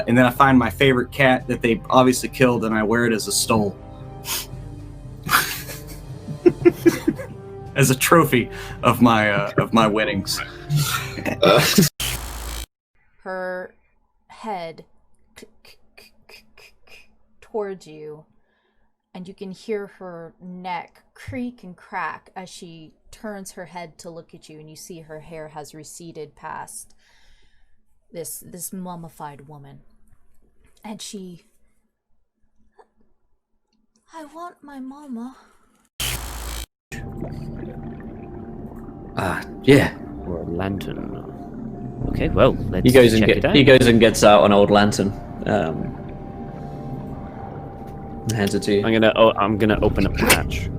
and then I find my favorite cat that they obviously killed, and I wear it as a stole. As a trophy of my winnings. Her head towards you, and you can hear her neck creak and crack as she turns her head to look at you, and you see her hair has receded past this mummified woman. And I want my mama. Yeah. Or a lantern. Okay, well, let's He goes check it out. he goes and gets out an old lantern. Hands it to you. I'm gonna open a patch.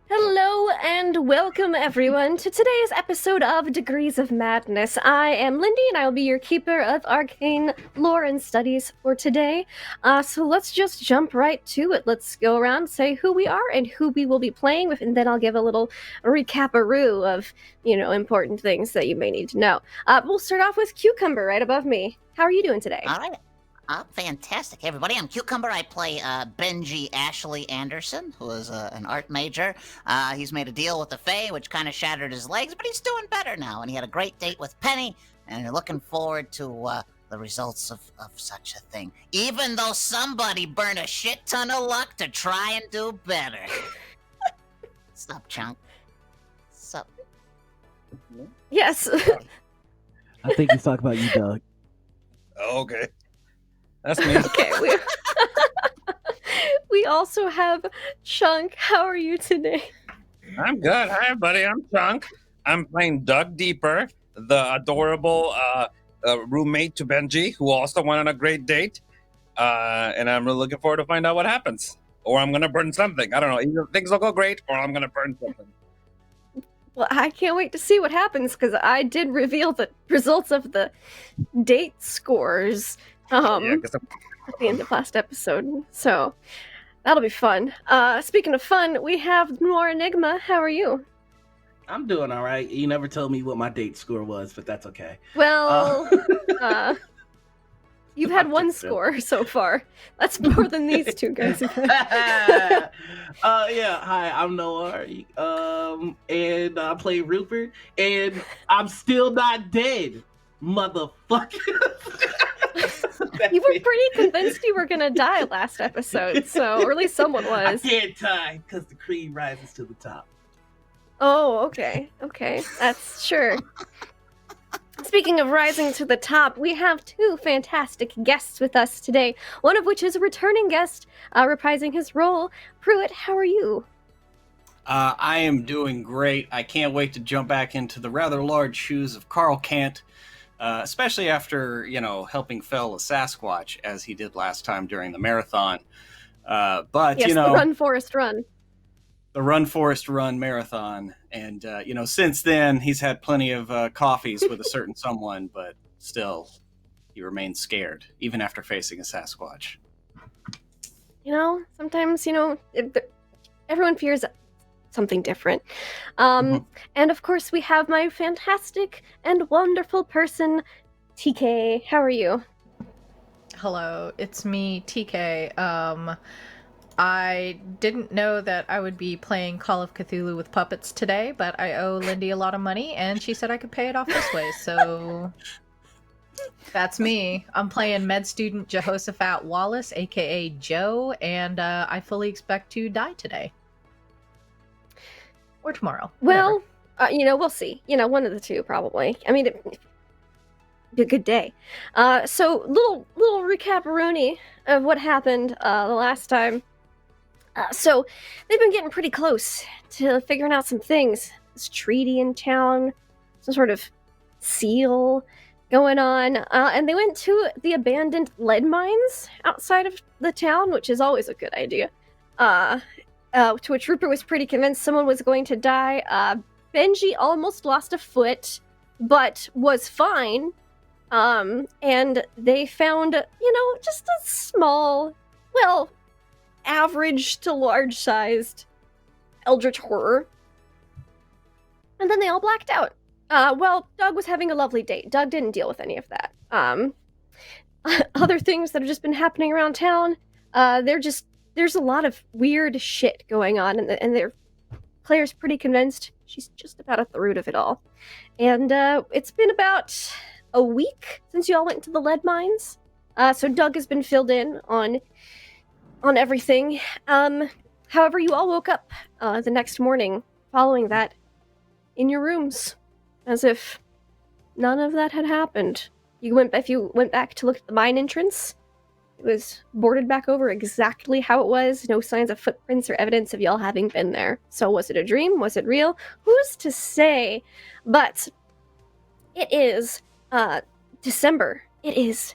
Hello and welcome everyone to today's episode of Degrees of Madness. I am Lindy and I will be your keeper of arcane lore and studies for today. So let's just jump right to it. Let's go around, say who we are and who we will be playing with, and then I'll give a little recap-a-roo of, important things that you may need to know. We'll start off with Cucumber right above me. How are you doing today? All right. Fantastic, everybody. I'm Cucumber. I play Benji Ashley Anderson, who is an art major. He's made a deal with the Fae, which kind of shattered his legs, but he's doing better now. And he had a great date with Penny, and you're looking forward to the results of such a thing. Even though somebody burned a shit ton of luck to try and do better. Sup, Chunk? Sup? Yes. I think he's talking about you, Doug. Okay. That's me. Okay, we also have Chunk. How are you today? I'm good. Hi, buddy. I'm Chunk. I'm playing Doug Deeper, the adorable roommate to Benji, who also went on a great date. And I'm really looking forward to find out what happens. Or I'm going to burn something. I don't know. Either things will go great, or I'm going to burn something. Well, I can't wait to see what happens, because I did reveal the results of the date scores at the end of last episode, so that'll be fun. Speaking of fun, we have Noir Enigma. How are you? I'm doing all right. You never told me what my date score was, but that's okay. Well, you've had one score so far. That's more than these two guys have had. Yeah. Hi, I'm Noah, and I play Rupert, and I'm still not dead, motherfucker. You were pretty convinced you were gonna die last episode, or at least someone was. I can't die because the cream rises to the top. Oh, okay, that's sure. Speaking of rising to the top, we have two fantastic guests with us today, one of which is a returning guest, reprising his role. Pruitt, how are you? I am doing great. I can't wait to jump back into the rather large shoes of Carl Kant, especially after, helping fell a Sasquatch, as he did last time during the marathon. But, yes, the Run Forest Run. The Run Forest Run marathon. And, since then, he's had plenty of coffees with a certain someone, but still, he remains scared, even after facing a Sasquatch. Sometimes, everyone fears something different. And of course, we have my fantastic and wonderful person, TK. How are you? Hello, it's me, TK. I didn't know that I would be playing Call of Cthulhu with puppets today, but I owe Lindy a lot of money, and she said I could pay it off this way, so that's me. I'm playing med student Jehoshaphat Wallace, aka Joe, and I fully expect to die today. Or tomorrow. Well, we'll see. One of the two, probably. I mean, it'd be a good day. So, little recap-a-rooney of what happened the last time. So, they've been getting pretty close to figuring out some things. This treaty in town, some sort of seal going on. And they went to the abandoned lead mines outside of the town, which is always a good idea. To which Rupert was pretty convinced someone was going to die. Benji almost lost a foot, but was fine. And they found, just a small, average to large-sized eldritch horror And then they all blacked out. Well, Doug was having a lovely date. Doug didn't deal with any of that. Other things that have just been happening around town, there's a lot of weird shit going on, and Claire's pretty convinced she's just about at the root of it all. And it's been about a week since you all went to the lead mines. So Doug has been filled in on everything. However, you all woke up the next morning following that in your rooms, as if none of that had happened. If you went back to look at the mine entrance, it was boarded back over exactly how it was. No signs of footprints or evidence of y'all having been there. So was it a dream? Was it real? Who's to say? But it is December. It is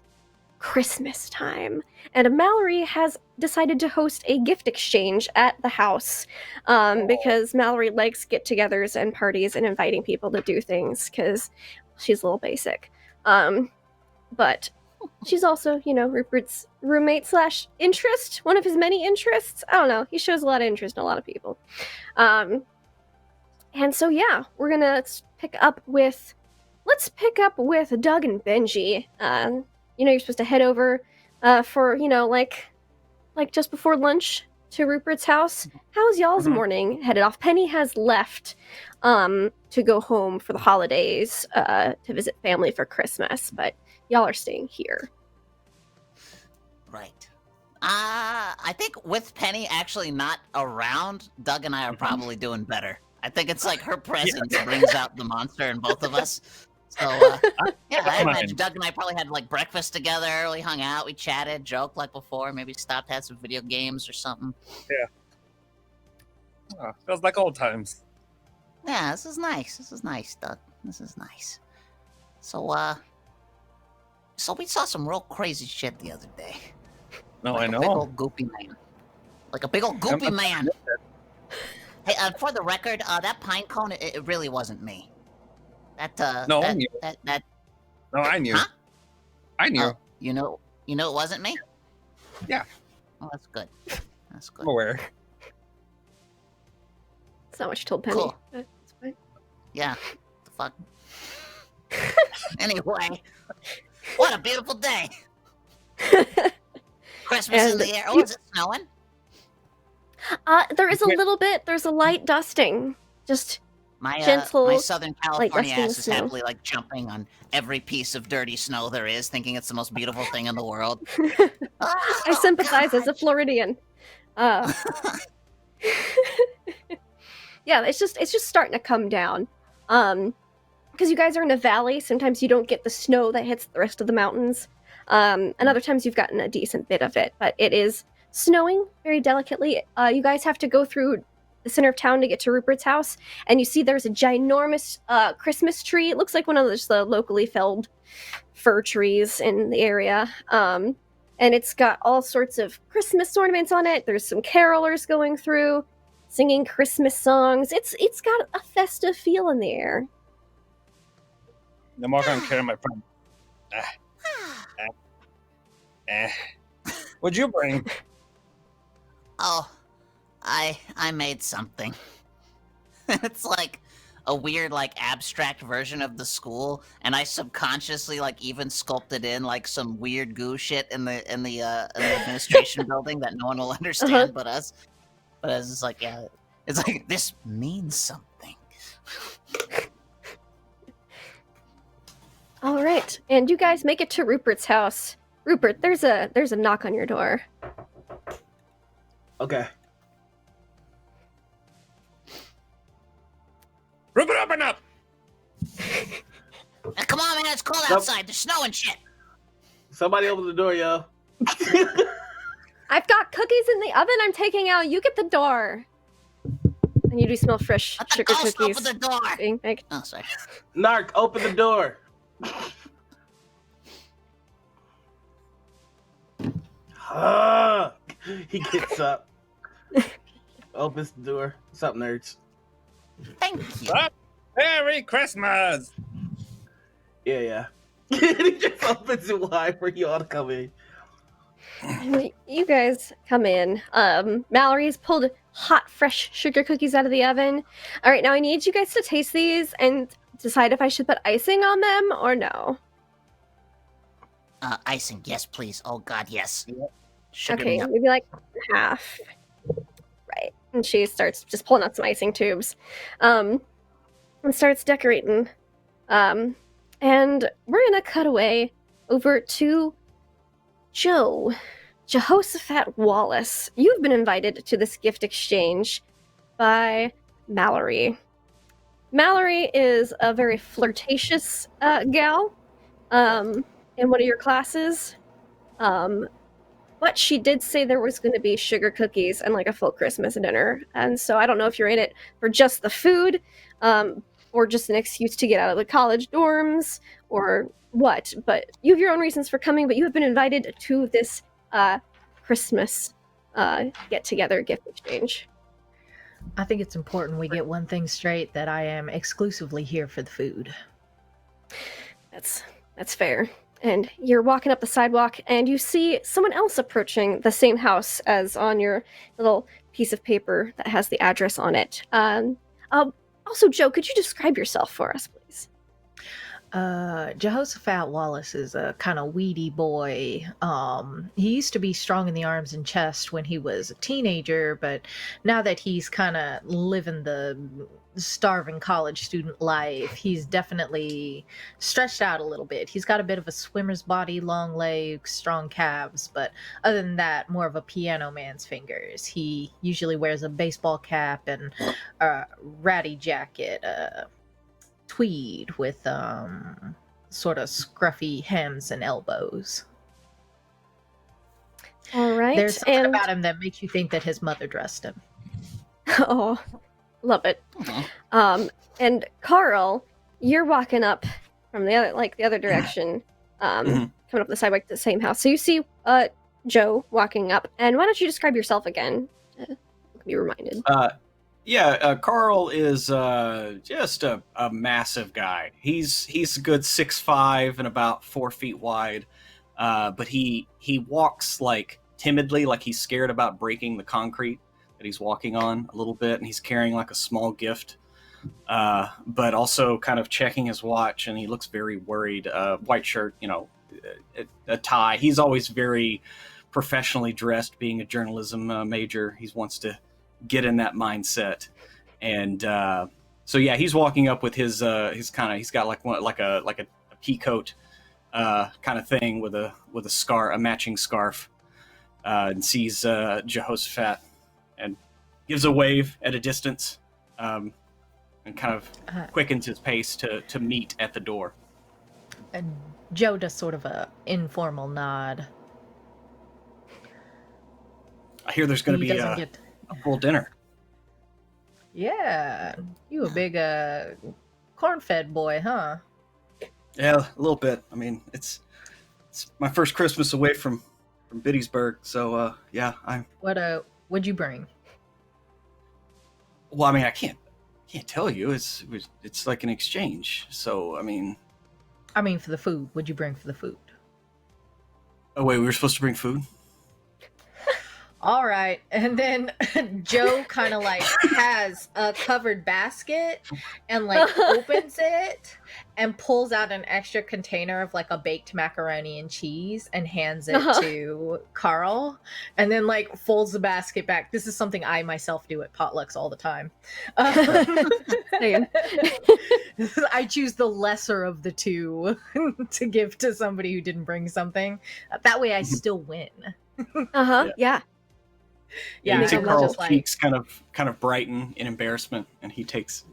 Christmas time. And Mallory has decided to host a gift exchange at the house because Mallory likes get-togethers and parties and inviting people to do things because she's a little basic. But she's also, Rupert's roommate / interest, one of his many interests. I don't know. He shows a lot of interest in a lot of people. And so, yeah, we're going to pick up with Doug and Benji. You're supposed to head over for, like just before lunch to Rupert's house. How's y'all's morning headed off? Penny has left to go home for the holidays to visit family for Christmas, but y'all are staying here. Right. I think with Penny actually not around, Doug and I are probably doing better. I think it's like her presence brings out the monster in both of us. So, yeah, I imagine Doug and I probably had like breakfast together. We hung out, we chatted, joked like before. Maybe stopped, had some video games or something. Yeah. Oh, feels like old times. Yeah, this is nice. This is nice, Doug. This is nice. So we saw some real crazy shit the other day. No, like I know. A big old goopy man. Like a big old goopy man. Hey, for the record, that pine cone, it really wasn't me. No, I knew. No, I knew. Huh? I knew. Oh, you know it wasn't me? Yeah. Oh, that's good. That's good. I'm aware. That's not what you told Penny. Cool. That's fine. Yeah. The fuck. Anyway, what a beautiful day. Christmas in the air. Oh, is it snowing? There is a little bit. There's a light dusting. Just my gentle, my Southern California dusting ass is snow. happily like jumping on every piece of dirty snow there is, thinking it's the most beautiful thing in the world. I sympathize as a Floridian. Yeah, it's just starting to come down. Because you guys are in a valley, sometimes you don't get the snow that hits the rest of the mountains. And other times you've gotten a decent bit of it, but it is snowing very delicately. You guys have to go through the center of town to get to Rupert's house, and you see there's a ginormous Christmas tree. It looks like one of those locally felled fir trees in the area. And it's got all sorts of Christmas ornaments on it. There's some carolers going through, singing Christmas songs. It's got a festive feel in the air. I'm not gonna carry my friend. What'd you bring? Oh, I made something. It's like a weird, like, abstract version of the school, and I subconsciously, like, even sculpted in like some weird goo shit in the administration building that no one will understand but us. But it's just like, yeah, it's like this means something. All right, and you guys make it to Rupert's house. Rupert, there's a knock on your door. Okay. Rupert, open up! Now, come on, man, it's cold outside. There's snow and shit. Somebody open the door, yo. I've got cookies in the oven I'm taking out. You get the door. And you do smell fresh Let the sugar ghost cookies. open the door. being baked. Oh, sorry. Narc, open the door. He gets up. Opens the door. What's up, nerds? Thank you. Merry Christmas! Yeah. He just opens it wide for you all to come in. You guys come in. Mallory's pulled hot, fresh sugar cookies out of the oven. All right, now I need you guys to taste these and decide if I should put icing on them or no. Icing, yes, please. Oh God, yes. Sugar Okay, me up. maybe like half. Right. And she starts just pulling out some icing tubes. And starts decorating. And we're gonna cut away over to Joe. Jehoshaphat Wallace. You've been invited to this gift exchange by Mallory. Mallory is a very flirtatious gal in one of your classes. But she did say there was going to be sugar cookies and like a full Christmas dinner. And so I don't know if you're in it for just the food or just an excuse to get out of the college dorms or what. But you have your own reasons for coming, but you have been invited to this Christmas get-together gift exchange. I think it's important we get one thing straight, that I am exclusively here for the food. That's fair. And you're walking up the sidewalk, and you see someone else approaching the same house as on your little piece of paper that has the address on it. Also, Joe, could you describe yourself for us, please? Jehoshaphat Wallace is a kind of weedy boy. He used to be strong in the arms and chest when he was a teenager, but now that he's kind of living the starving college student life, he's definitely stretched out a little bit. He's got a bit of a swimmer's body, long legs, strong calves, but other than that, more of a piano man's fingers. He usually wears a baseball cap and a ratty jacket, tweed with sort of scruffy hems and elbows. All right. There's something about him that makes you think that his mother dressed him. Oh, love it. And Carl, you're walking up from the other direction, coming up the sidewalk to the same house. So you see Joe walking up, and why don't you describe yourself again? Be reminded. Carl is just a massive guy. He's a good 6'5" and about 4 feet wide, but he walks like timidly, like he's scared about breaking the concrete that he's walking on a little bit, and he's carrying like a small gift, but also kind of checking his watch, and he looks very worried. White shirt, a tie. He's always very professionally dressed, being a journalism major. He wants to get in that mindset, and he's walking up with he's got like a pea coat kind of thing with a scarf, a matching scarf, and sees Jehoshaphat and gives a wave at a distance, and kind of quickens his pace to meet at the door. And Joe does sort of a informal nod. I hear there's going to be a full dinner. Yeah, you a big corn-fed boy, huh? Yeah, a little bit. I mean, it's my first Christmas away from Biddysburg, so yeah, I'm. What'd you bring? Well, I mean, I can't tell you. It's like an exchange. So I mean for the food. What'd you bring for the food? Oh wait, we were supposed to bring food? All right. And then Joe kind of like has a covered basket and like opens it and pulls out an extra container of like a baked macaroni and cheese and hands it to Carl, and then like folds the basket back. This is something I myself do at potlucks all the time. I choose the lesser of the two to give to somebody who didn't bring something. That way I still win. Yeah. Yeah, you see Carl's cheeks kind of brighten in embarrassment, and he takes.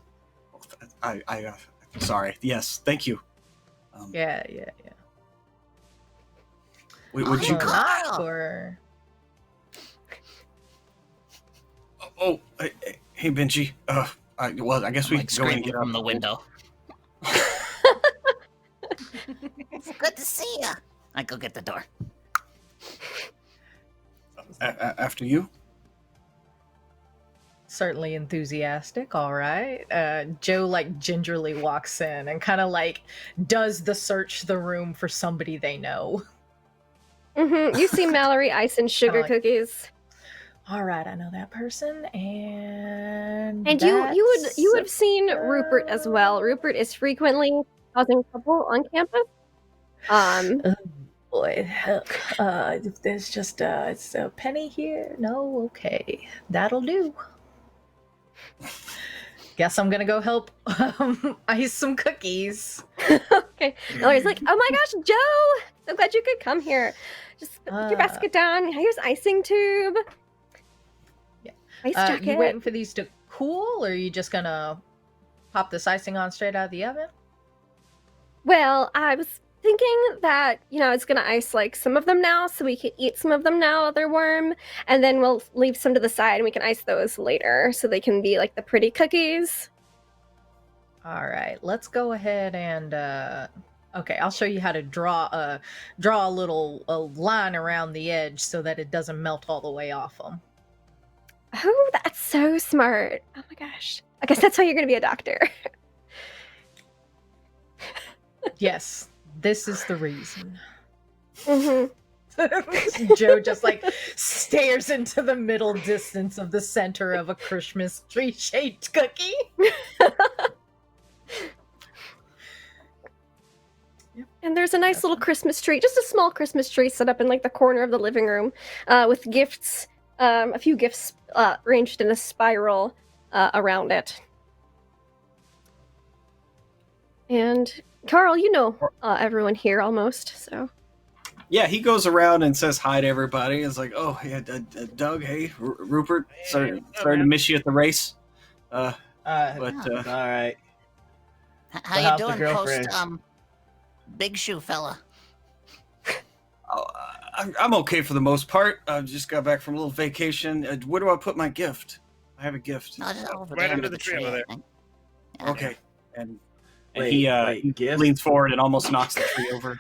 Sorry. Yes, thank you. Yeah. Would you, Carl? Or... Oh, hey, Benji. I guess we can go and get from the window. It's good to see you. I go get the door. After you. Certainly enthusiastic. All right. Joe like gingerly walks in and kind of like does the search the room for somebody they know. You see Mallory ice and sugar cookies. All right, I know that person, and you would have seen Rupert as well. Rupert is frequently causing trouble on campus. Oh boy, if there's just it's a penny here, no, okay, that'll do. Guess I'm gonna go help ice some cookies. Okay, Mallory's like, oh my gosh, Joe, so glad you could come here. Just put your basket down. Here's icing tube. Yeah. Ice jacket. You waiting for these to cool, or are you just gonna pop this icing on straight out of the oven? Well, I was thinking that, it's gonna ice like some of them now, so we can eat some of them now while they're warm, and then we'll leave some to the side and we can ice those later so they can be like the pretty cookies. All right, let's go ahead and okay, I'll show you how to draw a little line around the edge so that it doesn't melt all the way off them. Oh, that's so smart. Oh my gosh. I guess that's why you're gonna be a doctor. Yes, this is the reason. Mm-hmm. Joe just like stares into the middle distance of the center of a Christmas tree shaped cookie. And there's a nice little Christmas tree, just a small Christmas tree set up in like the corner of the living room, with gifts, a few gifts arranged in a spiral around it. And Carl, everyone here almost, so. Yeah, he goes around and says hi to everybody. It's like, oh, yeah, Doug, hey, Rupert, sorry to miss you at the race. All right. How you doing, post big shoe fella? Oh, I'm okay for the most part. I just got back from a little vacation. Where do I put my gift? I have a gift. No, just over Right there under the tree over there. Yeah. Okay. And Wait, he gift? leans forward and almost knocks the tree over,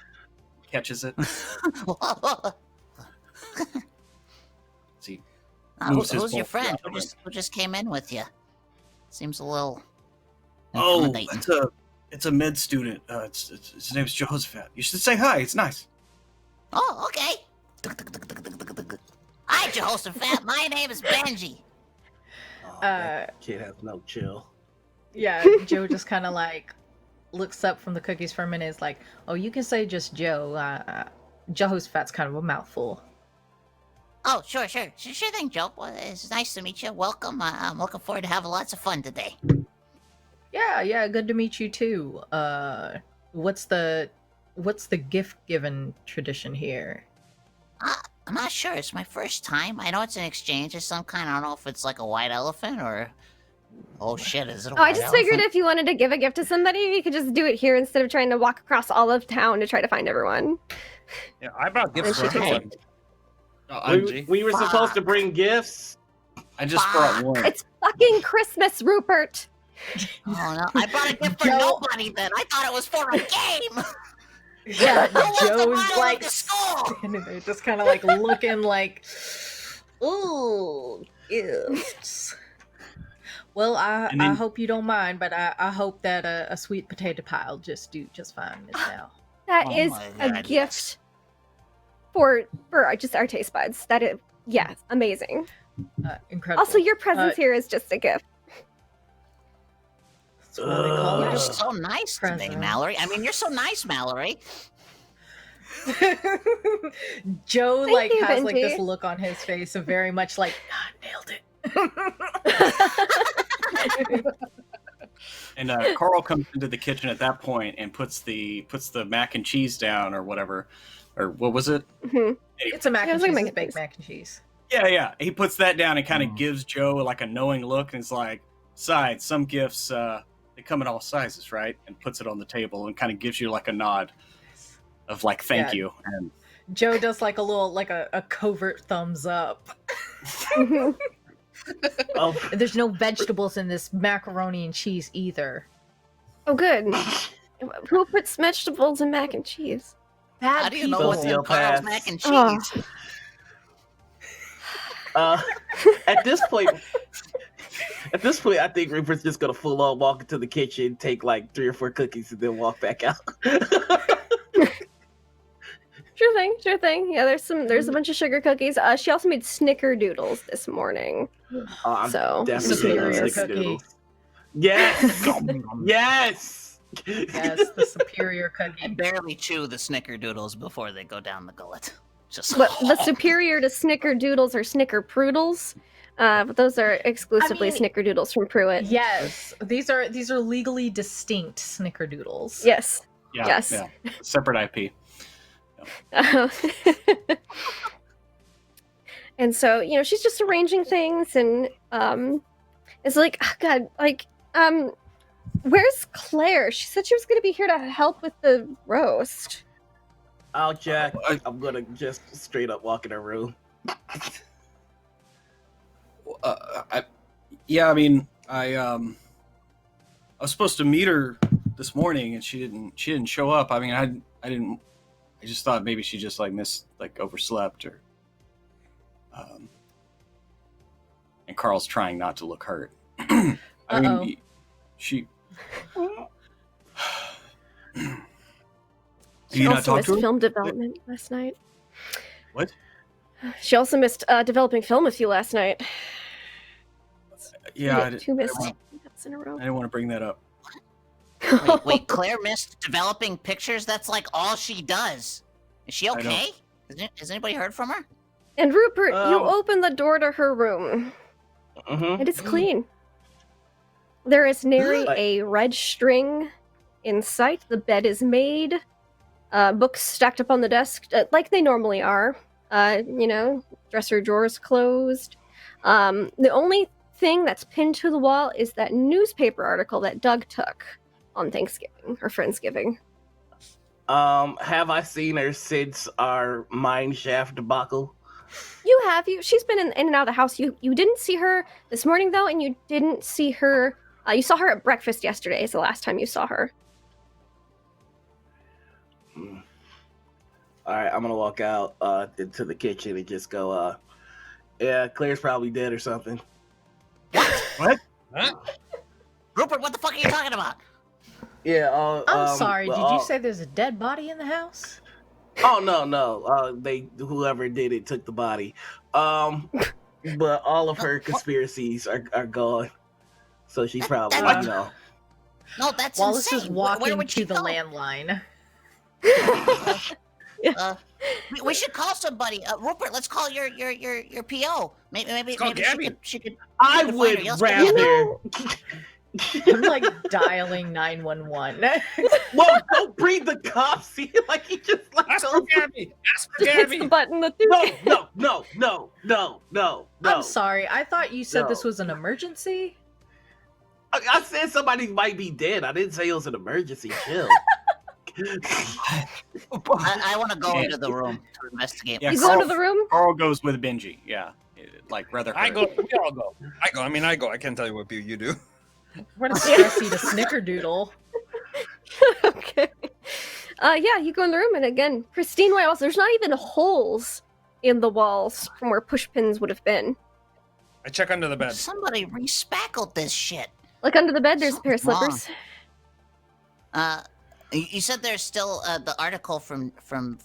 catches it. See, moves his Who's your bolt friend? out. Who just came in with you? Seems a little. Oh, intimidating. it's a med student. His name's Jehoshaphat. You should say hi. It's nice. Oh, okay. Hi, Jehoshaphat. My name is Benji. Oh, that kid has no chill. Yeah, Joe just kind of like looks up from the cookies for a minute. Is like, oh, you can say just Joe. Jehoshaphat's kind of a mouthful. Oh, sure thing, Joe. Well, it's nice to meet you. Welcome. I'm looking forward to having lots of fun today. Yeah, good to meet you too. What's the gift giving tradition here? I'm not sure. It's my first time. I know it's an exchange of some kind. I don't know if it's like a white elephant or. Oh shit! Is it a white I just figured elephant? if you wanted to give a gift to somebody, you could just do it here instead of trying to walk across all of town to try to find everyone. Yeah, I brought gifts And for she everyone. We were supposed to bring gifts. I just brought one. It's fucking Christmas, Rupert. Oh no! I brought a gift for Joe- nobody. Then I thought it was for a game. Yeah, wants to Joe's buy like the school? standing there, just kind of like looking like, ooh, gifts. Well, I hope you don't mind, but I hope that a sweet potato pie will just do just fine as well. That Oh is my a God, gift yes. for just our taste buds. That is, yeah, amazing. Incredible. Also, your presence here is just a gift. That's what they call You're it. so nice to me, Present. Mallory. I mean, you're so nice, Mallory. Joe Thank like you, has like this Benji. look on his face of very much like, God, nailed it. And Carl comes into the kitchen at that point and puts the mac and cheese down or whatever, or what was it? Mhm. It's a mac Yeah, and it was like cheese, mac it's and baked cheese. mac and cheese. Yeah. He puts that down and kind of gives Joe like a knowing look, and it's like, "Besides, some gifts they come in all sizes, right?" And puts it on the table and kind of gives you like a nod of like, "Thank Yeah. you." And Joe does like a little like a covert thumbs up. Mhm. Oh, There's no vegetables in this macaroni and cheese either. Oh, good. Who puts vegetables in mac and cheese? Bad How do you know people. what's in Carl's mac and cheese? Oh. at this point, I think Rupert's just gonna full on walk into the kitchen, take like 3 or 4 cookies, and then walk back out. Sure thing. Sure thing. Yeah, there's a bunch of sugar cookies. She also made snickerdoodles this morning. I'm So definitely superior gonna cookie. snickerdoodles. Yes, yes. Yes, the superior I cookie. barely chew the snickerdoodles before they go down the gullet. Just But the superior to snickerdoodles are snickerproodles. But those are exclusively I mean, snickerdoodles from Pruitt. Yes, these are legally distinct snickerdoodles. Yes. Yeah, Yes. yeah. Separate IP. And so, she's just arranging things, and it's like, oh God, like, where's Claire? She said she was going to be here to help with the roast. I'll check. I'm gonna just straight up walk in her room. I was supposed to meet her this morning, and she didn't show up. I mean, I just thought maybe she just overslept, or and Carl's trying not to look hurt. I mean, she She not also talk missed to her? film development last night. What? She also missed developing film with you last night. Yeah, Two missed nights in a row. I didn't want to bring that up. wait, Claire missed developing pictures? That's like all she does. Is she okay? Has anybody heard from her? And Rupert, you opened the door to her room. Mm-hmm. It is clean. There is nary a red string in sight. The bed is made. Books stacked up on the desk like they normally are. Dresser drawers closed. The only thing that's pinned to the wall is that newspaper article that Doug took on Thanksgiving or Friendsgiving. Have I seen her since our mine shaft debacle? You have. She's been in and out of the house. You didn't see her this morning, though, and you didn't see her... you saw her at breakfast yesterday is the last time you saw her. Alright, I'm gonna walk out into the kitchen and just go, yeah, Claire's probably dead or something. What? Huh? Rupert, what the fuck are you talking about? Yeah, I'm sorry, did well, you say there's a dead body in the house? Oh, no. Whoever did it took the body. But all of her conspiracies are gone. So she probably, No, that's Wallace insane. is walking Where would she to the go? landline. We should call somebody. Rupert, let's call your PO. Maybe call Gabby. she could. I find would her. Yes, rather. I'm like dialing 911. Well, don't bring the cops here. Like he just like Ask for goes. Gabby. Ask for Just hits Gabby. the button. No. I'm sorry, I thought you said No. this was an emergency. I said somebody might be dead. I didn't say it was an emergency. Chill. I want to go into the room to investigate. Yeah, You go into the room? Carl goes with Benji. Yeah, rather. I hurt. go. We all go. I go. I can't tell you what you do. What a stress eat a snickerdoodle. Okay. Yeah, you go in the room, and again, pristine walls. There's not even holes in the walls from where pushpins would have been. I check under the bed. Somebody respackled this shit. Like under the bed, there's a pair of Something's slippers. You said there's still the article from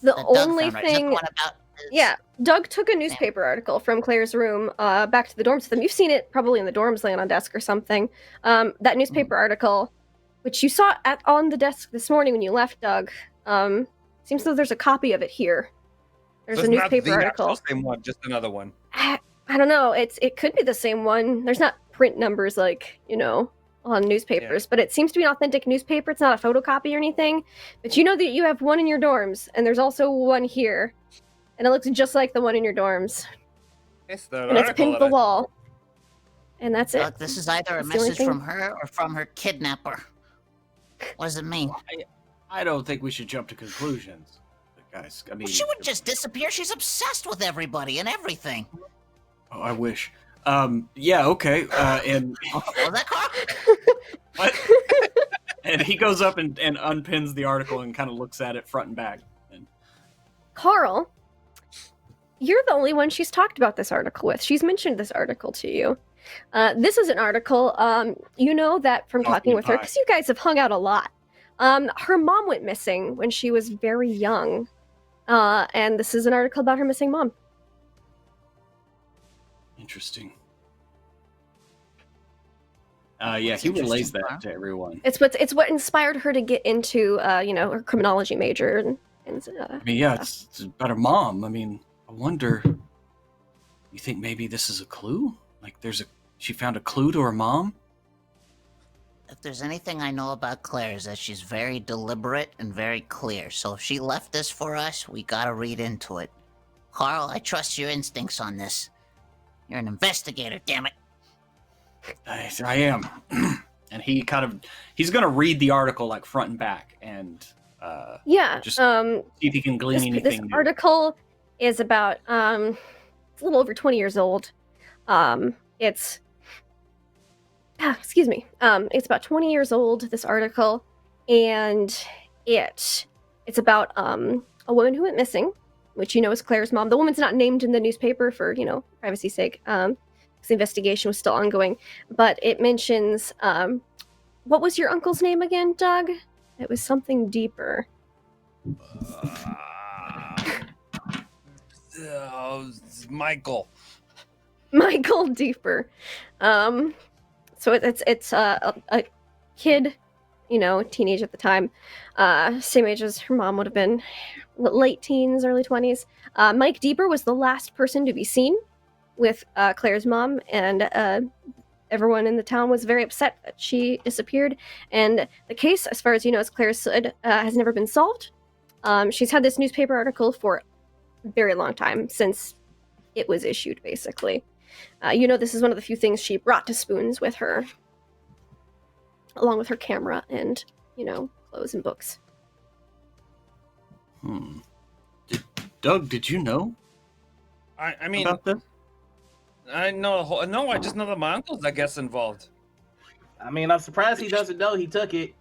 The Doug only found, right? Is that the thing- one about his- Yeah, Doug took a newspaper article from Claire's room back to the dorms with him. You've seen it probably in the dorms laying on desk or something. That newspaper article, which you saw on the desk this morning when you left, Doug, seems though there's a copy of it here. There's So a it's not newspaper the article. actual same one, just another one. I don't know. It could be the same one. There's not print numbers like, on newspapers, but it seems to be an authentic newspaper. It's not a photocopy or anything. But you know that you have one in your dorms, and there's also one here. And it looks just like the one in your dorms. It's the And it's article pinned to that the wall. And that's it. Look, this is either a That's the only message thing. from her or from her kidnapper. What does it mean? I don't think we should jump to conclusions, guys. I mean, She would just disappear. She's obsessed with everybody and everything. oh, I wish. Yeah, okay. And Was that Carl? what? And he goes up and unpins the article and kind of looks at it front and back. And Carl, you're the only one she's talked about this article with. She's mentioned this article to you. This is an article, you know that from Coffee talking and with her, pie. because you guys have hung out a lot. Her mom went missing when she was very young. And this is an article about her missing mom. Interesting. Yeah, he relays that to everyone. It's what inspired her to get into her criminology major and I mean, yeah, it's about her mom. I mean, I wonder. You think maybe this is a clue? Like, she found a clue to her mom? If there's anything I know about Claire is that she's very deliberate and very clear. So if she left this for us, we gotta read into it. Carl, I trust your instincts on this. You're an investigator, damn it. I am. And he's gonna read the article like front and back and just see if he can glean anything. This article is about it's a little over 20 years old. It's it's about 20 years old, this article, and it's about a woman who went missing, which is Claire's mom. The woman's not named in the newspaper for privacy's sake, because the investigation was still ongoing. But it mentions what was your uncle's name again, Doug? It was something deeper. Michael. Michael Deeper. So it's a kid, teenage at the time, same age as her mom would have been, late teens, early 20s. Mike Deeper was the last person to be seen with Claire's mom, and everyone in the town was very upset that she disappeared. And the case, as far as as Claire said, has never been solved. She's had this newspaper article for a very long time, since it was issued, basically. This is one of the few things she brought to Spoons with her, along with her camera and, clothes and books. Doug, did you know? I mean, about this? I know. No, I just know that my uncle's, I guess, involved. I mean, I'm surprised he doesn't know he took it.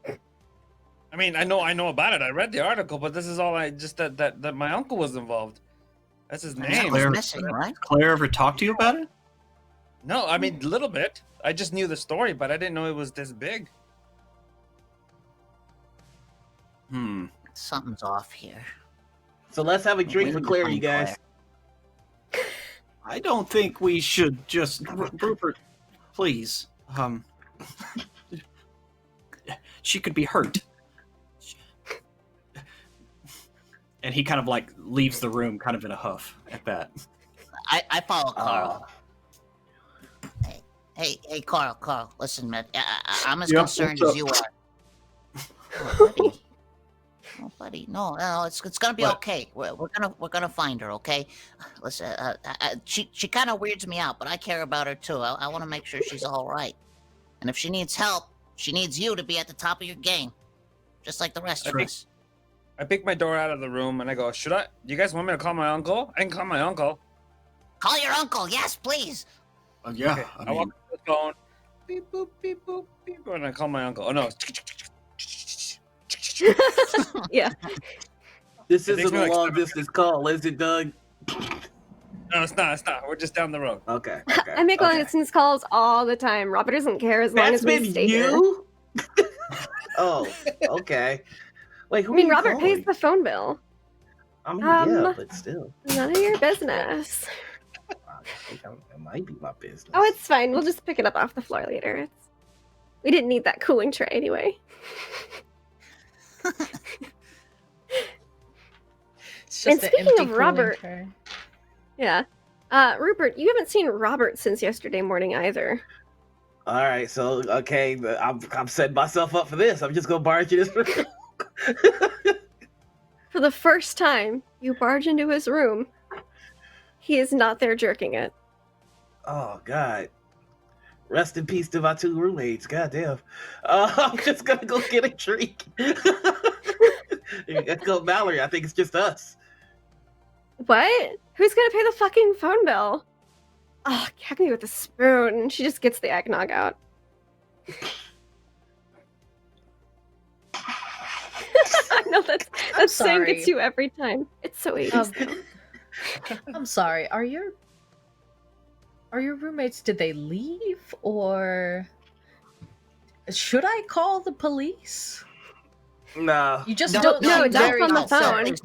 I mean, I know about it. I read the article, but this is all that my uncle was involved. That's his name. Claire, missing, right? Claire ever talked to you about it? No, I mean, a little bit. I just knew the story, but I didn't know it was this big. Something's off here. So let's have a drink for Claire, you guys. I don't think we should just... Rupert, please. She could be hurt. And he kind of leaves the room kind of in a huff at that. I follow Carl. Hey, Carl, listen, man. I'm as concerned as you are. Oh, buddy, no, it's gonna be okay. We're gonna find her, okay? Listen, she kind of weirds me out, but I care about her too. I want to make sure she's all right. And if she needs help, she needs you to be at the top of your game, just like the rest of us. I pick my door out of the room and I go, do you guys want me to call my uncle? I can call my uncle. Call your uncle, yes, please. Yeah. Okay. I walk to the phone, beep, boop, beep, boop, beep, boop, and I call my uncle. Oh, no. Yeah. This isn't a long distance call, is it, Doug? No, it's not. We're just down the road. Okay. I make long distance calls all the time. Robert doesn't care as long as we stay here. Oh, okay. Wait, who Robert pays the phone bill. I mean, yeah, but still. None of your business. I think it might be my business. Oh, it's fine. We'll just pick it up off the floor later. We didn't need that cooling tray anyway. And speaking of Robert, Rupert, you haven't seen Robert since yesterday morning either. All right, so okay, I'm setting myself up for this. I'm just gonna barge in this room. For the first time, you barge into his room. He is not there jerking it. Oh God! Rest in peace to my two roommates. Goddamn. I'm just gonna go get a drink. Let's go, Mallory. I think it's just us. What? Who's gonna pay the fucking phone bill? Oh, gag me with a spoon. She just gets the eggnog out. I know that saying gets you every time. It's so 80s. I'm sorry. Are your roommates? Did they leave, or should I call the police? No. You just No, don't no, seem that's very on the concerned. phone. Please,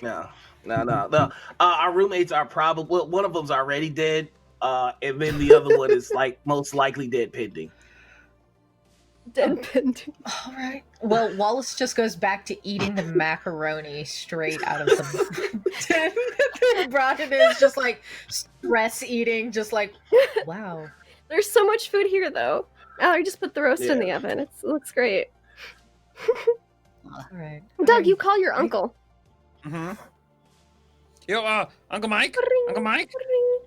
no. No. Our roommates are probably one of them's already dead, and then the other one is like most likely dead pending. Dead pending. All right. Well, Wallace just goes back to eating the macaroni straight out of the tin. Broughton is just like stress eating, just like, wow. There's so much food here, though. Mallory just put the roast in the oven. It looks great. All right. Doug, you call your uncle. Mm-hmm. Yo, Uncle Mike? Ring, Uncle Mike? ring.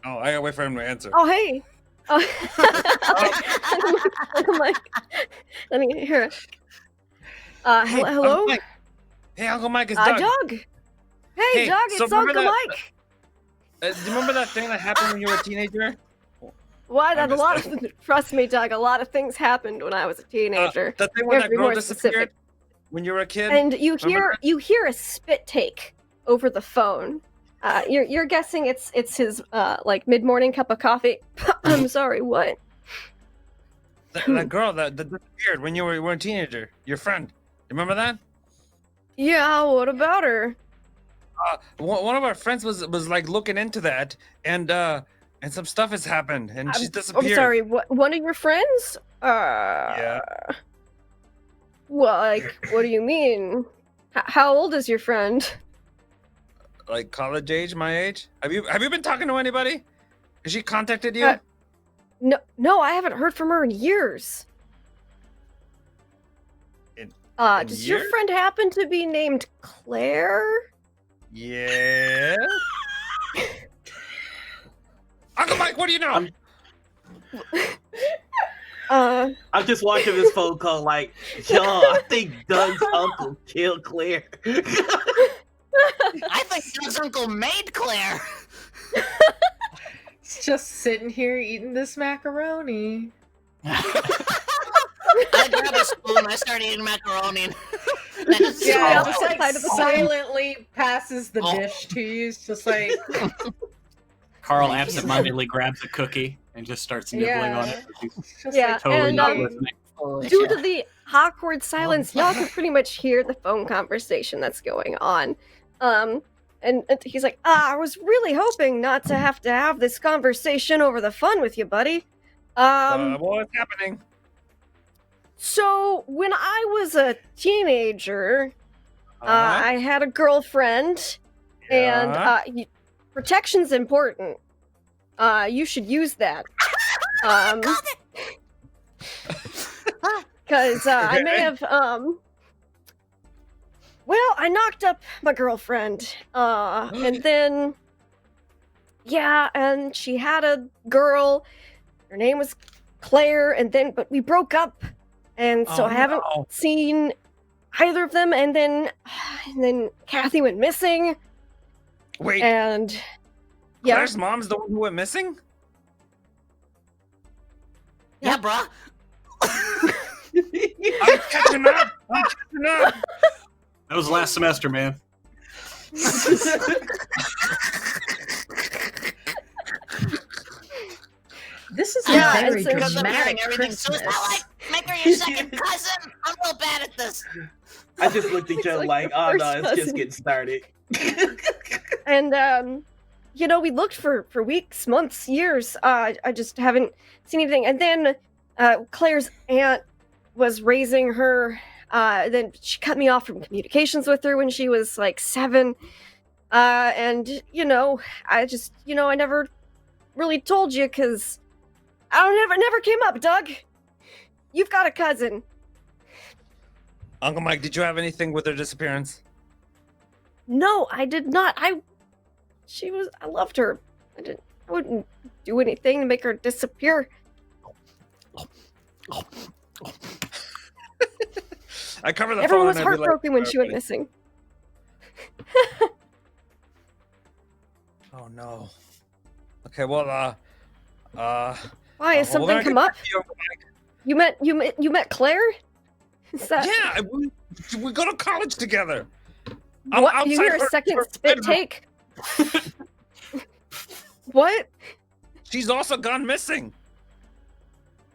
Oh, I gotta wait for him to answer. Oh, hey. Oh. Uncle Mike. Let me hear it. Hey, Hello? Uncle Mike. Hey, Uncle Mike, it's Doug. Doug. Hey, Hey, Doug, so it's remember Uncle that- Mike. Do you remember that thing that happened when you were a teenager? Why? I A lot missed of trust me, Doug. A lot of things happened when I was a teenager. That thing when Have to that be girl more disappeared specific. when you were a kid? And you Remember hear a spit take over the phone. You're guessing it's his like mid-morning cup of coffee. I'm sorry, what? that girl that disappeared when you were a teenager. Your friend. Remember that? Yeah, what about her? One of our friends was like looking into that, and some stuff has happened, and she's disappeared. I'm sorry, what? One of your friends? Yeah. Well, like, what do you mean? How old is your friend? Like college age, my age. Have you been talking to anybody? Has she contacted you? No, I haven't heard from her in years. In Does your years? friend happen to be named Claire? Yeah. Uncle Mike, what do you know? I'm just watching this phone call like, yo, I think Doug's uncle killed Claire. I think Doug's uncle made Claire. It's just sitting here eating this macaroni. I grab a spoon, I start eating macaroni. Yeah, Oh. just like Side of the silently passes the Oh. dish to you. It's just like, Carl absentmindedly grabs a cookie and just starts nibbling on yeah. it. He's It's just Yeah, like totally and, not um, listening. Due to the awkward silence, y'all can pretty much hear the phone conversation that's going on. And he's like, I was really hoping not to have this conversation over the phone with you, buddy. What's happening? So when I was a teenager, I had a girlfriend, and protection's important. You should use that. Because I may have, well, I knocked up my girlfriend, and then, yeah, and she had a girl. Her name was Claire, but we broke up, and so Oh, I haven't no. seen either of them. And then Kathy went missing, Wait, and yeah, Claire's mom's the one who went missing? Yeah, bruh. I'm catching up! That was last semester, man. this is Yeah, a very it's a- Because I'm hearing dramatic everything, so Christmas. it's not like, make her your second cousin. I'm real bad at this. I just looked at each other It's like, like oh your no, first it's cousin. just getting started. And we looked for weeks, months, years. I just haven't seen anything. And then Claire's aunt was raising her. Then she cut me off from communications with her when she was like 7. And I just I never really told you because never came up. Doug, you've got a cousin. Uncle Mike, did you have anything with her disappearance? No, I did not. I loved her. I wouldn't do anything to make her disappear. I cover the Everyone phone was and I'd be like, heartbroken when she went missing. oh no. Okay, well, Why? Has well, we're something gonna come get up? back to you, Uncle Mike. You met Claire? Is that Yeah, we go to college together. what? You hear a second spit take? What? She's also gone missing.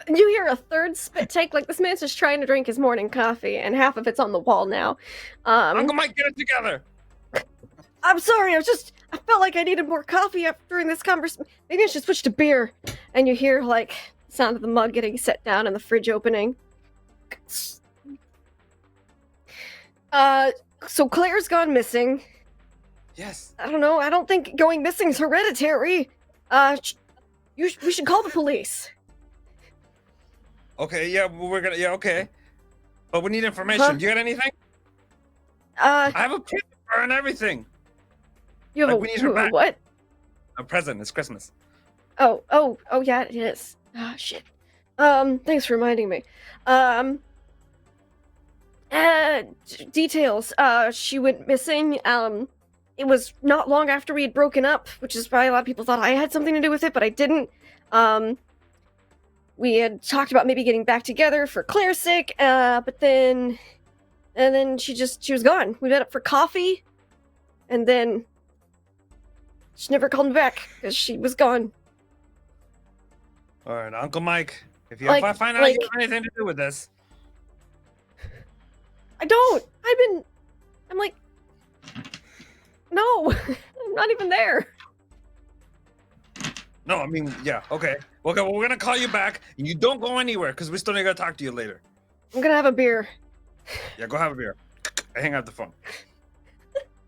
You hear a third spit take, like this man's just trying to drink his morning coffee, and half of it's on the wall now. Uncle Mike, get it together. I'm sorry, I felt like I needed more coffee during this conversation. Maybe I should switch to beer. And you hear, like, the sound of the mug getting set down and the fridge opening. So Claire's gone missing. Yes. I don't know, I don't think going missing is hereditary. We should call the police. Okay, yeah, okay. But we need information. Huh? Do you got anything? I have a present for her and everything. You have we need her back. what? A present. It's Christmas. Oh, yeah, it is. Ah, shit. Thanks for reminding me. Details. She went missing. It was not long after we had broken up, which is why a lot of people thought I had something to do with it, but I didn't. We had talked about maybe getting back together for Claire's sake, but then she was gone. We met up for coffee, and then she never called me back because she was gone. All right, Uncle Mike. If I find out you have anything to do with this, I don't. I'm like, no, I'm not even there. no, I mean, yeah, okay. Okay, well, we're gonna call you back, and you don't go anywhere because we still need to talk to you later. I'm gonna have a beer. Yeah, go have a beer. I hang up the phone.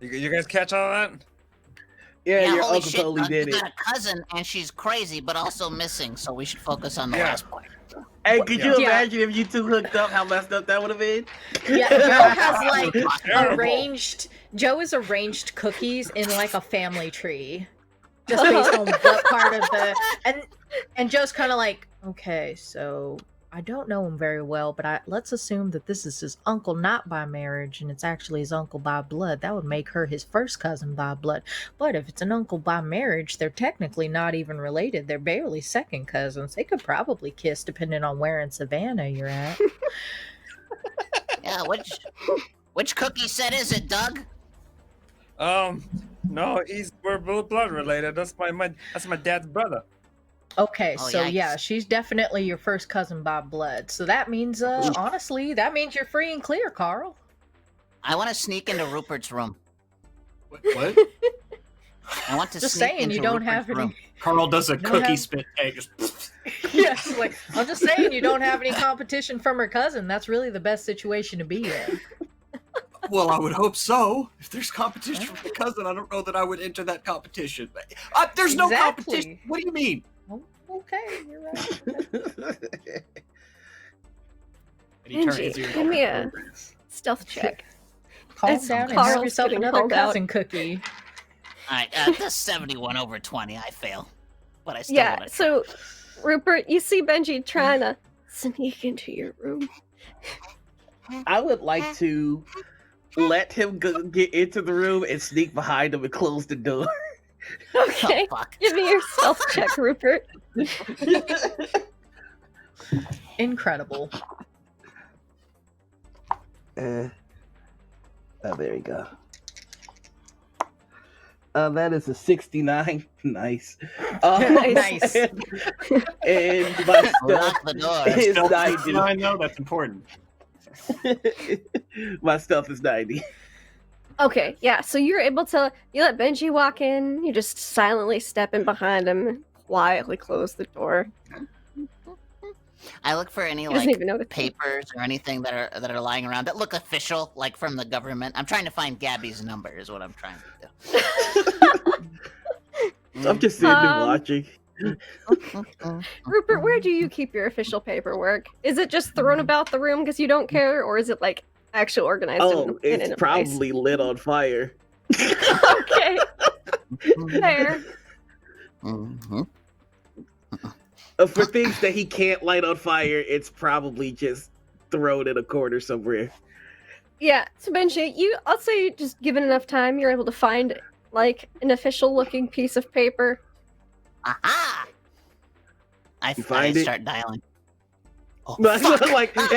You guys catch all that? Yeah, your holy uncle shit, totally did you it. got a cousin, and she's crazy, but also missing, so we should focus on the last part. Hey, could you imagine if you two hooked up, how messed up that would have been? Yeah, Joe has like Terrible. Joe has arranged cookies in like a family tree, just based on what part of the and Joe's kind of like, okay, so I don't know him very well, but let's assume that this is his uncle not by marriage, and it's actually his uncle by blood. That would make her his first cousin by blood. But if it's an uncle by marriage, they're technically not even related. They're barely second cousins. They could probably kiss depending on where in Savannah you're at. Yeah, which cookie set is it, Doug? No, we're blood related. That's my dad's brother. Okay, Oh, so yikes. yeah, she's definitely your first cousin by blood. So that means, honestly, that means you're free and clear, Carl. I want to sneak into Rupert's room. What? I want to Just sneak saying, into you don't Rupert's have any. room. Carl does a Don't cookie have- spit take. Just Yes, like I'm just saying, you don't have any competition from her cousin. That's really the best situation to be in. well, I would hope so. If there's competition from the cousin, I don't know that I would enter that competition. There's no Exactly. competition. What do you mean? Oh, okay, you're right. And he turns Angie, his ear give me a stealth check. Calm It's down and Carl's have yourself getting another called out. cousin cookie. All right, that's 71 over 20. I fail, but I still Yeah, want to. so Rupert, you see Benji trying to sneak into your room. I would like to let him get into the room and sneak behind him and close the door. Okay, Oh, fuck. give me your stealth check, Rupert. Incredible. Oh, there we go. That is a 69. Nice. Nice. And my stuff Lock the door. is Still 90. 69, though? That's important. My stuff is 90. Okay, yeah, so you're able to, you let Benji walk in, you just silently step in behind him and quietly close the door. I look for any He doesn't like even notice. papers or anything that are lying around that look official, like from the government. I'm trying to find Gabby's number. Is what I'm trying to do. I'm just sitting there Um, watching. Rupert, where do you keep your official paperwork? Is it just thrown about the room because you don't care, or is it like actually organized Oh, in it's a place? probably lit on fire. Okay, fair. Mhm. For things that he can't light on fire, it's probably just thrown in a corner somewhere. Yeah, so Benji, I'll say just given enough time, you're able to find like an official looking piece of paper. Aha! I find it? start dialing. Oh, But fuck. like, Hey,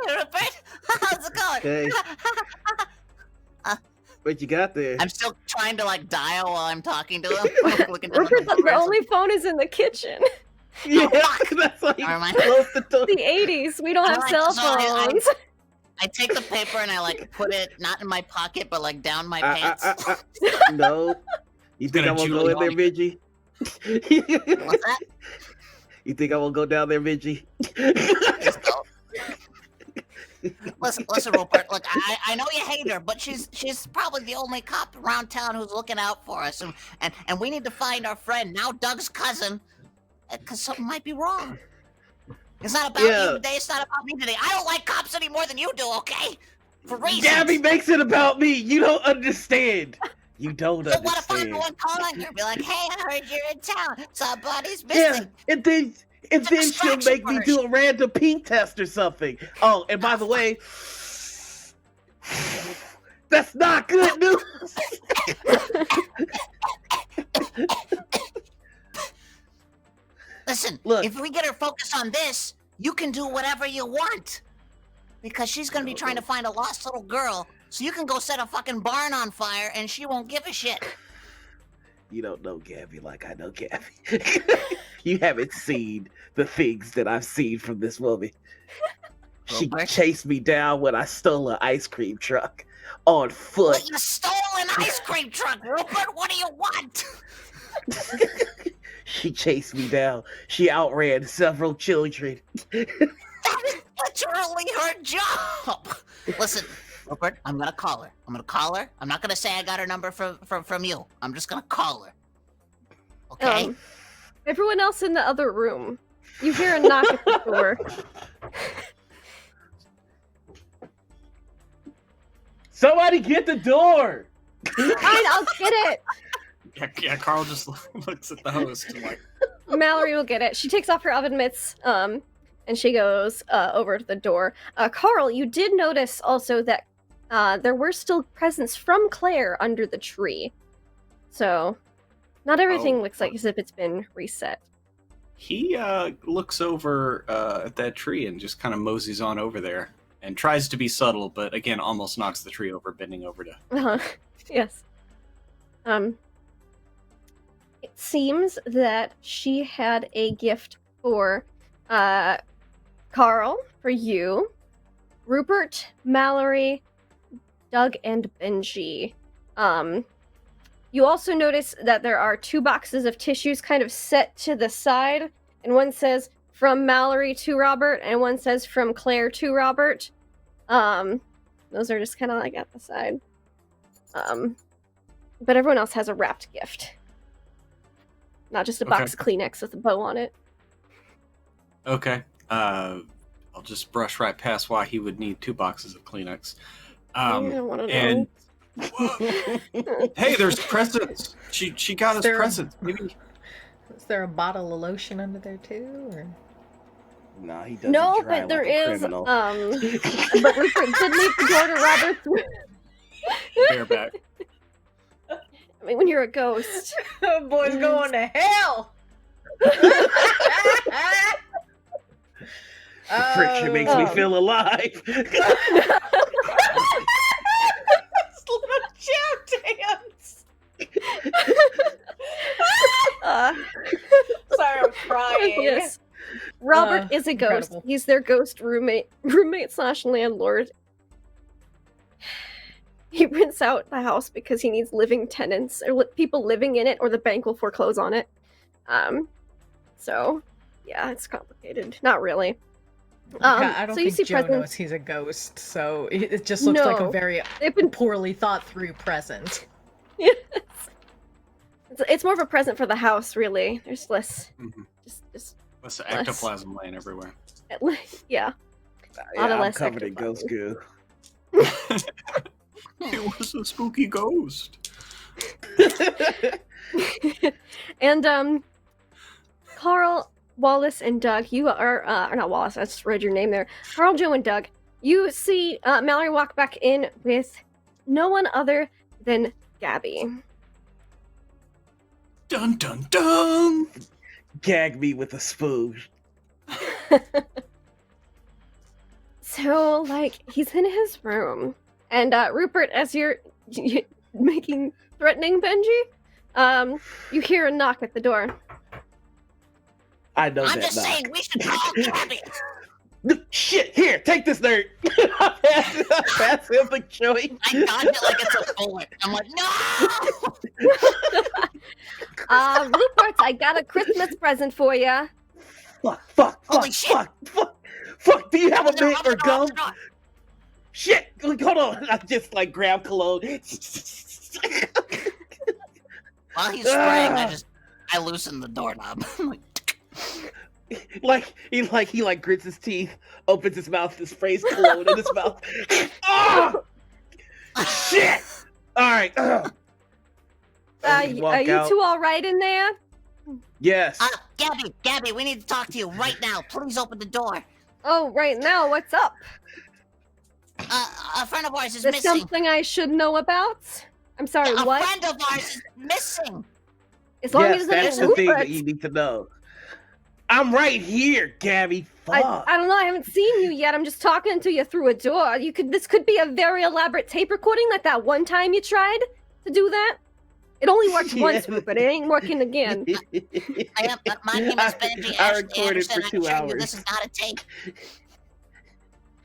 Rupert, how's it going? okay. What you got there? I'm still trying to like dial while I'm talking to him. Looking down Rupert, at the only phone is in the kitchen. Yeah, that's why you Never mind. close the door. The 80s. We don't have Alright, cell so I- phones. I take the paper and I like put it not in my pocket but like down my pants. No. You think Gonna I'm gonna go in there, Giuliani. Vinci? What's that? You think I will go down there, Vinci? Please don't. Listen, Rupert. Look, I know you hate her, but she's probably the only cop around town who's looking out for us, and we need to find our friend, now Doug's cousin, because something might be wrong. It's not about you today. It's not about me today. I don't like cops any more than you do. Okay, for reasons. Gabby makes it about me. You don't understand. You don't So what if I'm understand. the one calling her? Be like, hey, I heard you're in town. Somebody's Yeah, missing. and then It's a she'll distraction make me for her. do a random pink test or something. Oh, and by the way, that's not good news. Listen, Look. if we get her focused on this, you can do whatever you want. Because she's gonna be trying to find a lost little girl, so you can go set a fucking barn on fire and she won't give a shit. You don't know Gabby like I know Gabby. You haven't seen the things that I've seen from this woman. She Robert? chased me down when I stole an ice cream truck on foot. But you stole an ice cream truck, Rupert! What do you want? She chased me down. She outran several children. That is literally her job! Listen, Rupert, I'm gonna call her. I'm not gonna say I got her number from you. I'm just gonna call her. Okay? Everyone else in the other room, you hear a knock at the door. Somebody get the door! Fine, I'll get it. Yeah, Carl just looks at the host and like, Mallory will get it. She takes off her oven mitts, and she goes over to the door. Carl, you did notice also that there were still presents from Claire under the tree. So, not everything looks like as if it's been reset. he looks over at that tree and just kind of moseys on over there and tries to be subtle, but again, almost knocks the tree over, bending over to. Yes. It seems that she had a gift for Carl, for you, Rupert, Mallory, Doug, and Benji. You also notice that there are 2 boxes of tissues kind of set to the side, and one says from Mallory to Robert, and one says from Claire to Robert. Those are just kind of like at the side. But everyone else has a wrapped gift. Not just a box of Kleenex with a bow on it. Okay. I'll just brush right past why he would need 2 boxes of Kleenex. I don't want to And know. hey, there's presents. She got us There- presents. Maybe. Is there a bottle of lotion under there too? Or... Nah, he doesn't No, dry but there like a is. criminal. But Rupert did leave the door to Robert's. Bareback. I mean, when you're a ghost. Boy's going to hell! Friction makes me feel alive. Little chow dance! Sorry, I'm crying. Yes. Robert is a ghost. incredible. He's their ghost roommate / landlord. He rents out the house because he needs living tenants or people living in it, or the bank will foreclose on it. So yeah, it's complicated. Not really. I don't so you think see Joe knows presents. he's a ghost, so it just looks like a No. very They've been poorly thought through present. Yes. It's more of a present for the house, really. There's less, Mhm. just What's the ectoplasm laying everywhere? yeah. Yeah, I'm less covered in ghost ectoplasm. goo. It was a spooky ghost. And Carl, Wallace, and Doug, you are or not Wallace. I just read your name there. Carl, Joe, and Doug. You see Mallory walk back in with no one other than Gabby. Dun dun dun! Gag me with a spoon. So, like, he's in his room, and Rupert, as you're threatening Benji, you hear a knock at the door. I know I'm that just knock. saying we should call Gabby. Shit, here, take this nerd. I pass him the joint. I dodge it like it's a bullet. I'm like, no! Rupert, I got a Christmas present for you. Fuck, Holy shit. fuck, do you have a Open the door, mint open or the door, gum? open the door. Shit, hold on. I just like grab cologne. While he's spraying, I loosen the doorknob. he grits his teeth, opens his mouth, and sprays cologne in his mouth. Oh! Shit! All right. Are you two all right in there? Yes. Gabby, we need to talk to you right now. Please open the door. Oh, right now, what's up? A friend of ours is There's missing. something I should know about? I'm sorry, A what? friend of ours is missing. As long Yes, as that's it's the thing Rupert. that you need to know. I'm right here, Gabby. Fuck. I don't know, I haven't seen you yet. I'm just talking to you through a door. This could be a very elaborate tape recording like that one time you tried to do that. It only worked once, Rupert. It ain't working again. My name is Benji I Ashley recorded Anderson. for I 2 assure you hours. this is not a tape.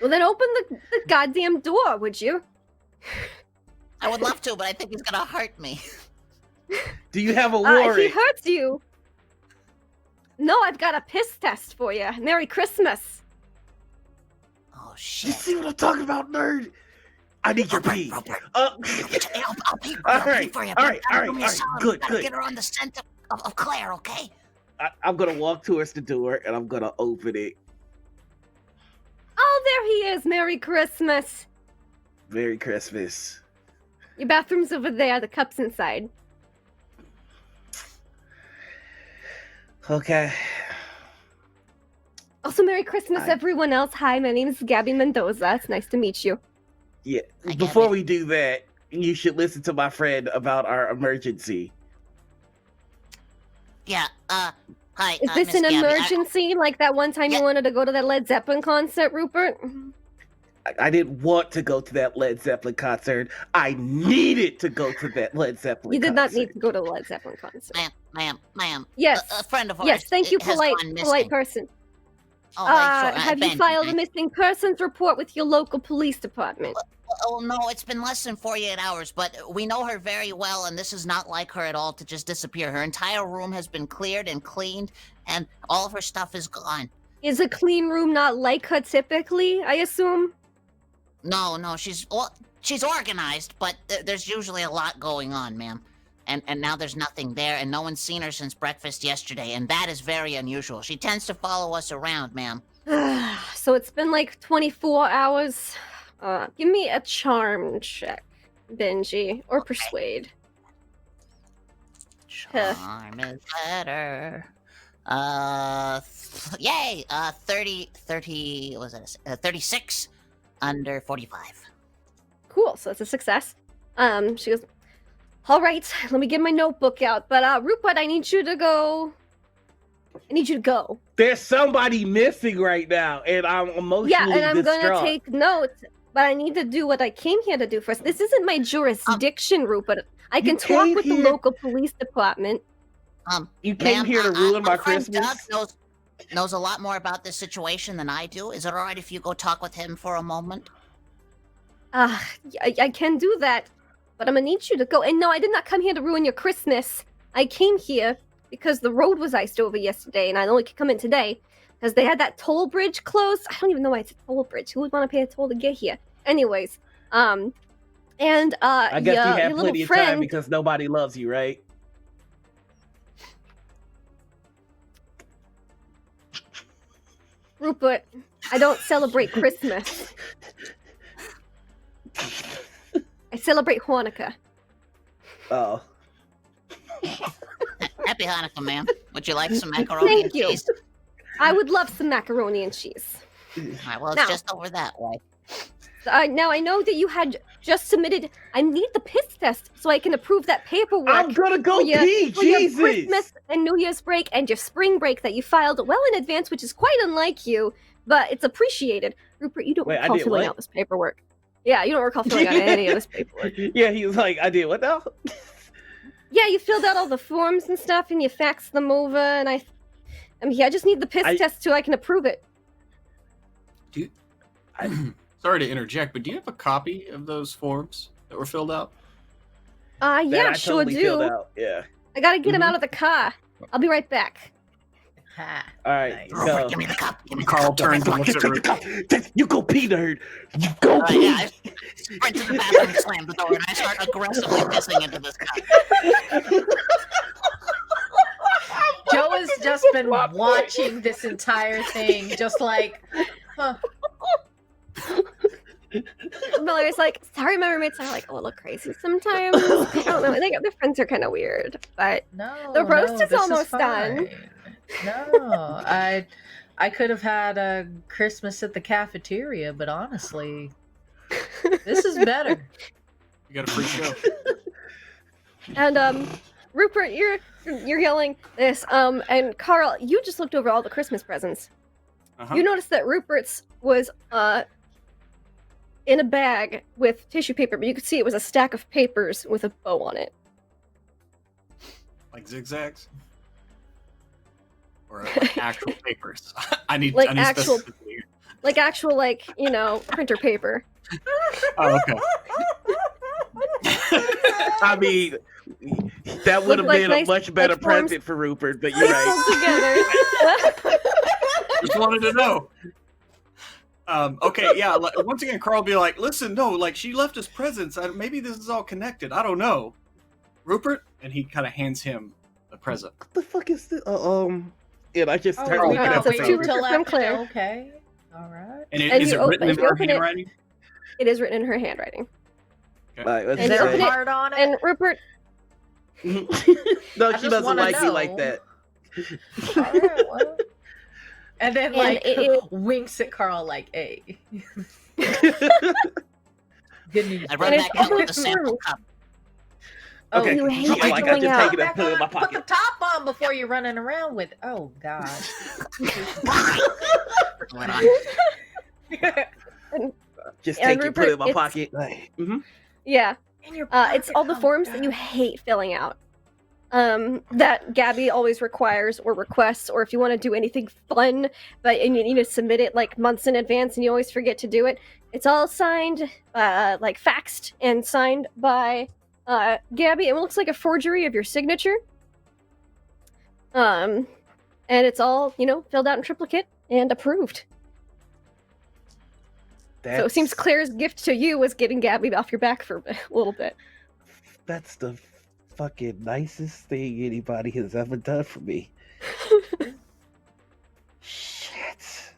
Well, then open the goddamn door, would you? I would love to, but I think he's gonna hurt me. Do you have a If warrant? he hurts you... No, I've got a piss test for you. Merry Christmas. Oh You shit. see what I'm talking about, nerd? I need your pee. I'll pee All right, for you. all right, Do me a all right. solid. Good, You gotta good. Get her on the scent of Claire, okay? I'm gonna walk towards the door and I'm gonna open it. Oh, there he is. Merry Christmas. Merry Christmas. Your bathroom's over there. The cup's inside. Okay. Also, Merry Christmas, Hi. everyone else. Hi, my name is Gabby Mendoza. It's nice to meet you. Yeah. I get Before it. we do that, you should listen to my friend about our emergency. Yeah, hi. Is this Miss an Gabby. emergency, like that one time Yeah. you wanted to go to that Led Zeppelin concert, Rupert? I didn't want to go to that Led Zeppelin concert. I needed to go to that Led Zeppelin You did not need concert. to go to the Led Zeppelin concert. Ma'am. Yes. A friend of ours. Yes, thank you, has polite gone missing. polite person. Oh, right, sure. Have you Benji, filed a right? missing persons report with your local police department? Oh, no, it's been less than 48 hours, but we know her very well, and this is not like her at all to just disappear. Her entire room has been cleared and cleaned, and all of her stuff is gone. Is a clean room not like her typically, I assume? No, she's organized, but there's usually a lot going on, ma'am. And now there's nothing there, and no one's seen her since breakfast yesterday, and that is very unusual. She tends to follow us around, ma'am. So it's been like 24 hours. Give me a charm check, Benji, or persuade. Charm is better. Yay! 30, what was it? 36 under 45. Cool, so that's a success. She goes, all right, let me get my notebook out. But, Rupert, I need you to go. There's somebody missing right now, and I'm emotionally Yeah, and I'm distraught. gonna take notes, but I need to do what I came here to do first. This isn't my jurisdiction, Rupert. I can talk came with the here- local police department. You came Ma'am, here to ruin my friend Christmas? Doug knows a lot more about this situation than I do. Is it all right if you go talk with him for a moment? I can do that, but I'm gonna need you to go. And no, I did not come here to ruin your Christmas. I came here because the road was iced over yesterday, and I only could come in today because they had that toll bridge closed. I don't even know why it's a toll bridge. Who would want to pay a toll to get here? Anyways, and I guess you your have little plenty of friend. time because nobody loves you, right? Rupert, I don't celebrate Christmas. I celebrate Hanukkah. Oh. Happy Hanukkah, ma'am. Would you like some macaroni Thank and you. cheese? I would love some macaroni and cheese. All right, well, it's Now- just over that way. Now I know that you had just submitted. I need the piss test so I can approve that paperwork. I'm gonna go for your, pee, for your Jesus! Christmas and New Year's break and your spring break that you filed well in advance, which is quite unlike you, but it's appreciated. Rupert, you don't Wait, I recall did filling what? out this paperwork. Yeah, you don't recall filling out any of this paperwork. Yeah, he was like, I did what now? Yeah, you filled out all the forms and stuff, and you faxed them over, and I mean, I just need the piss test so I can approve it. Do you, sorry to interject, but do you have a copy of those forms that were filled out? Yeah, sure do. Filled out. Yeah. I gotta get him out of the car. I'll be right back. Ha. All right. Nice. Go. Give me the cup. Give me the Carl cup. turns and looks at Take the cup. You go pee, nerd. You go pee. Yeah, I sprint to the bathroom and slam the door, and I start aggressively pissing into this cup. Joe has just been watching this entire thing, just like, huh. Mallory's like, sorry, my roommates are like a little crazy sometimes. I don't know. I think their friends are kind of weird, but No, the roast no, is this almost fine. done. No, I could have had a Christmas at the cafeteria, but honestly, this is better. You got a free show. And Rupert, you're yelling this. And Carl, you just looked over all the Christmas presents. Uh-huh. You noticed that Rupert's was in a bag with tissue paper, but you could see it was a stack of papers with a bow on it. Like zigzags? Or like actual papers? I need actual, specificity here. like actual, like, you know, printer paper. Oh, okay. I mean, that would have like been nice, a much better like forms- present for Rupert, but you're right. Together. Just wanted to know. Okay, yeah. Once again, Carl will be like, "Listen, no, like she left us presents. Maybe this is all connected. I don't know." Rupert, and he kind of hands him a present. What the fuck is this? And I just start we looking gotta at the wait paper. till after. Claire. Okay, all right. And, And is you it written in you her open it. handwriting? It is written in her handwriting. All right, let's And Is you there open a it, heart on it? And Rupert, no, I she just doesn't wanna like me like know. that. All right, well. And then, And like, it- winks at Carl, like, hey. Good news. I run And back it's out with the over sample through. cup. Oh, Okay, you hate like I going just out. take it and put it in my Put the pocket. top on before you're running around with. Oh, God. Went on. Just And take it, put it in my Rupert, pocket. Like, yeah. In your It's pocket. all the Oh, forms God. that you hate filling out. That Gabby always requires or requests, or if you want to do anything fun, but and you need to submit it like months in advance and you always forget to do it. It's all signed, like faxed and signed by Gabby. It looks like a forgery of your signature. And it's all, you know, filled out in triplicate and approved. So it seems Claire's gift to you was getting Gabby off your back for a little bit. that's the fucking nicest thing anybody has ever done for me. Shit.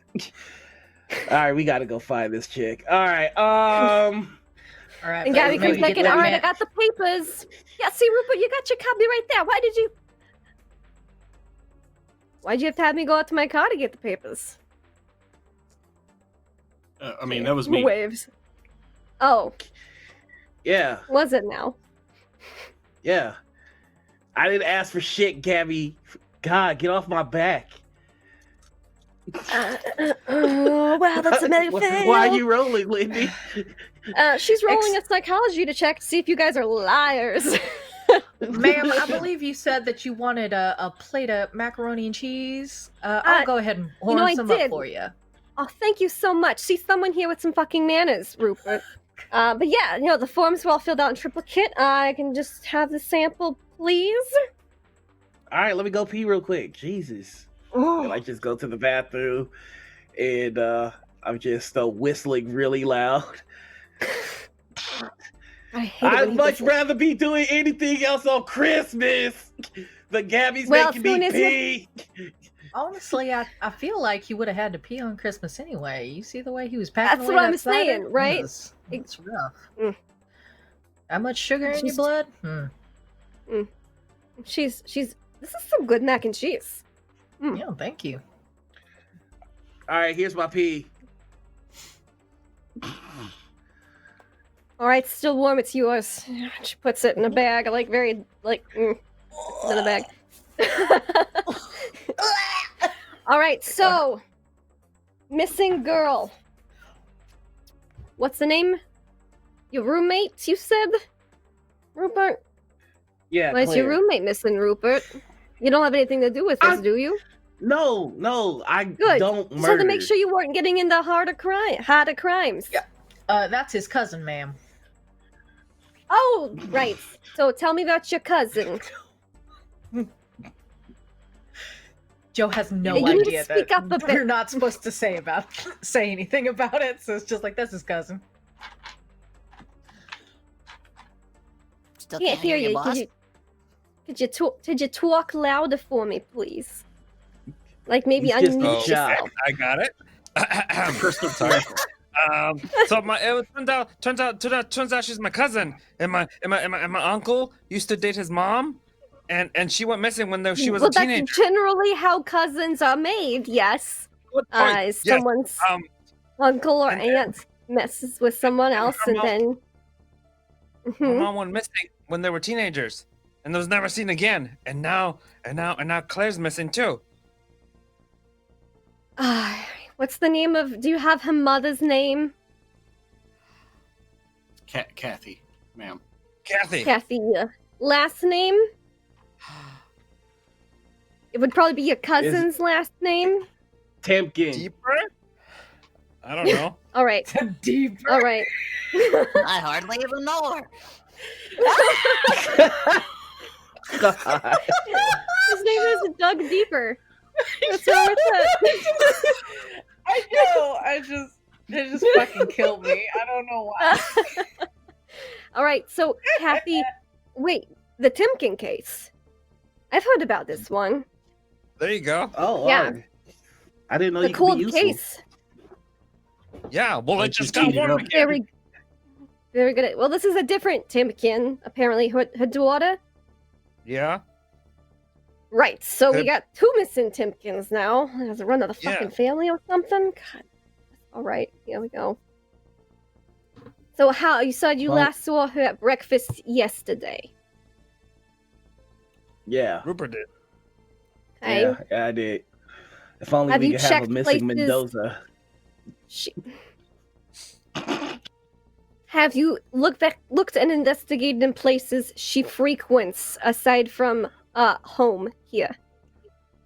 All right, we gotta go find this chick. All right, All right, And but Gabby maybe comes back get in, that alright, I man- got the papers. Yeah, see, Rupert, you got your copy right there. Why'd you have to have me go out to my car to get the papers? I mean, that was me. Waves. Oh, yeah, was it now? yeah. I didn't ask for shit, Gabby. God, get off my back. Oh, wow, that's a mega fail. Why are you rolling, Lindy? She's rolling a psychology to check to see if you guys are liars. Ma'am, I believe you said that you wanted a plate of macaroni and cheese. I'll go ahead and horn I some up did. for you. Oh, thank you so much. See, someone here with some fucking manners, Rupert. But yeah, you know, the forms were all filled out in triplicate. I can just have the sample, please. All right, let me go pee real quick. Jesus. And I just go to the bathroom, and I'm just whistling really loud. I hate it when I'd he much whistles. rather be doing anything else on Christmas. But Gabby's Well, making me soon as pee. Honestly, I feel like he would have had to pee on Christmas anyway. You see the way he was packing That's away what that I'm cider? saying, right? It's rough. Mm. How much sugar in your She's- blood? She's. This is some good mac and cheese. Yeah, thank you. All right, here's my pee. All right, still warm. It's yours. She puts it in a bag, like very, like, it's in a bag. All right, so missing girl. What's the name? Your roommates, you said? Rupert? Yeah. Why is your Claire. roommate missing, Rupert? You don't have anything to do with this, do you? No, I Good. don't Just murder. had to make sure you weren't getting into harder crimes. Yeah. That's his cousin, ma'am. Oh, right. So tell me about your cousin. Joe has no You need to idea speak that up a bit. we're not supposed to say anything about it, so it's just like, that's his cousin. Still Can't can't hear you, boss. Could you talk louder for me, please? Like maybe He's just unmute a jock. yourself. I got it. Sorry. So it turns out she's my cousin, and my uncle used to date his mom, and she went missing when she was a teenager. That's generally how cousins are made. Yes. Good point. Is Yes. someone's and- uncle or aunt messes with someone else, her and mom- then. My Mhm. mom went missing when they were teenagers, and was never seen again. And now Claire's missing too. What's the name of? Do you have her mother's name? Kathy, ma'am. Kathy. Kathy. Last name? It would probably be your cousin's last name. Tempkin. Deeper? I don't know. All right. Deeper. All right. I hardly even know her. God. His name is Doug Deeper. What's wrong with that? I know. It just fucking killed me. I don't know why. All right. So, Kathy, wait. The Timken case. I've heard about this one. There you go. Oh, Yeah. I didn't know The you could be cold useful. case. Yeah. Well, I it just just got heated warm up. again. Very, very good. Well, this is a different Timken. Apparently, her daughter. Yeah. Right. So we Good. got two missing Timkins now. Has a run of the Yeah. fucking family or something. God. All right. Here we go. So how you said you Well- last saw her at breakfast yesterday? Yeah. Rupert did. Okay. Yeah, I did. If only Have we you could have a checked missing places- Mendoza. She... Have you looked and investigated in places she frequents aside from home here?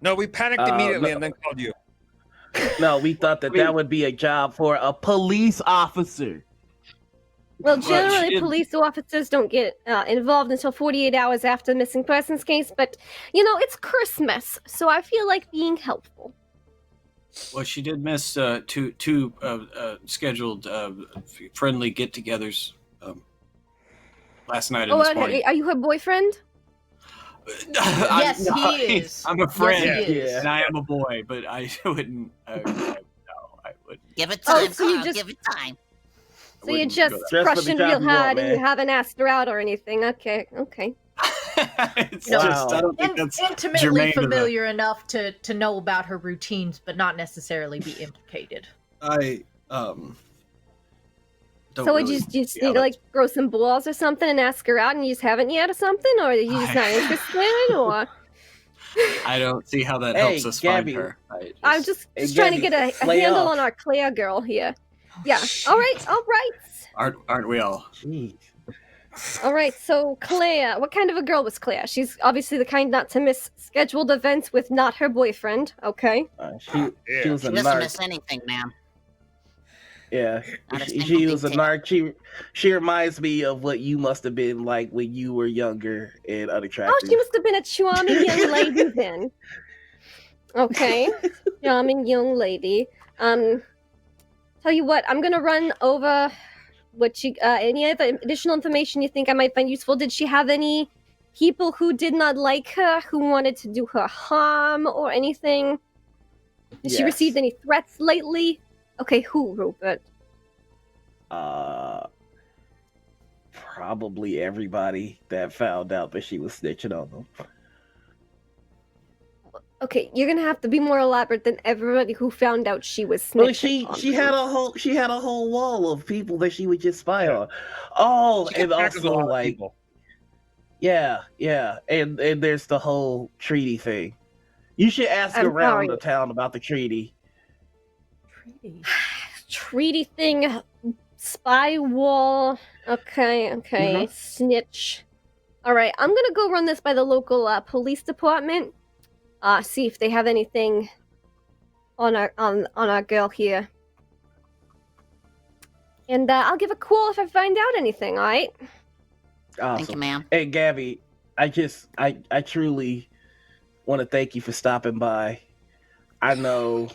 No, we panicked immediately and then called you. No, we thought that would be a job for a police officer. Well, she generally, did- police officers don't get involved until 48 hours after the missing persons case, but, you know, it's Christmas, so I feel like being helpful. Well, she did miss two scheduled friendly get-togethers last night and Oh, this morning. are you her boyfriend? Yes, he is. I'm a friend, Yes, he is. and I am a boy, but I wouldn't. No, I wouldn't. Give it Oh, time, so you Carl. just- Give it time. So you're wouldn't just go Dress for the crushing job real you want, hard and you man. haven't asked her out or anything. Okay. It's Wow. just, I don't think that's Intimately germane to the- familiar enough to know about her routines, but not necessarily be implicated. I don't So would really you just see need how to, like, grow some balls or something and ask her out and you just haven't yet or something? Or are you just not interested? Or I don't see how that Hey, helps us Gabby. find her. I'm just Hey, trying to Gabby, get a lay handle off. on our Claire girl here. Yeah. All right. aren't we all? Jeez. All right, so Claire, what kind of a girl was Claire? She's obviously the kind not to miss scheduled events with not her boyfriend, okay? She Yeah. was She a doesn't narc. miss anything, ma'am. Yeah, Not a she single was a detail. narc. She reminds me of what you must have been like when you were younger and unattractive. Oh, she must have been a charming young lady then. Okay, charming young lady. Tell you what, I'm gonna run over what she, any other additional information you think I might find useful. Did she have any people who did not like her, who wanted to do her harm or anything? Has she Yes. received any threats lately? Okay, who, Rupert? Probably everybody that found out that she was snitching on them. Okay, you're gonna have to be more elaborate than everybody who found out she was Well, snitching. she had a whole wall of people that she would just spy on. Oh, She and got back with a lot also of like people. yeah, and there's the whole treaty thing. You should ask I'm around sorry. the town about the treaty. Treaty. Treaty thing. Spy wall. Okay. Snitch. All right, I'm gonna go run this by the local police department. See if they have anything on our girl here. And I'll give a call if I find out anything. All right. Awesome. Thank you, ma'am. Hey, Gabby, I truly want to thank you for stopping by. I know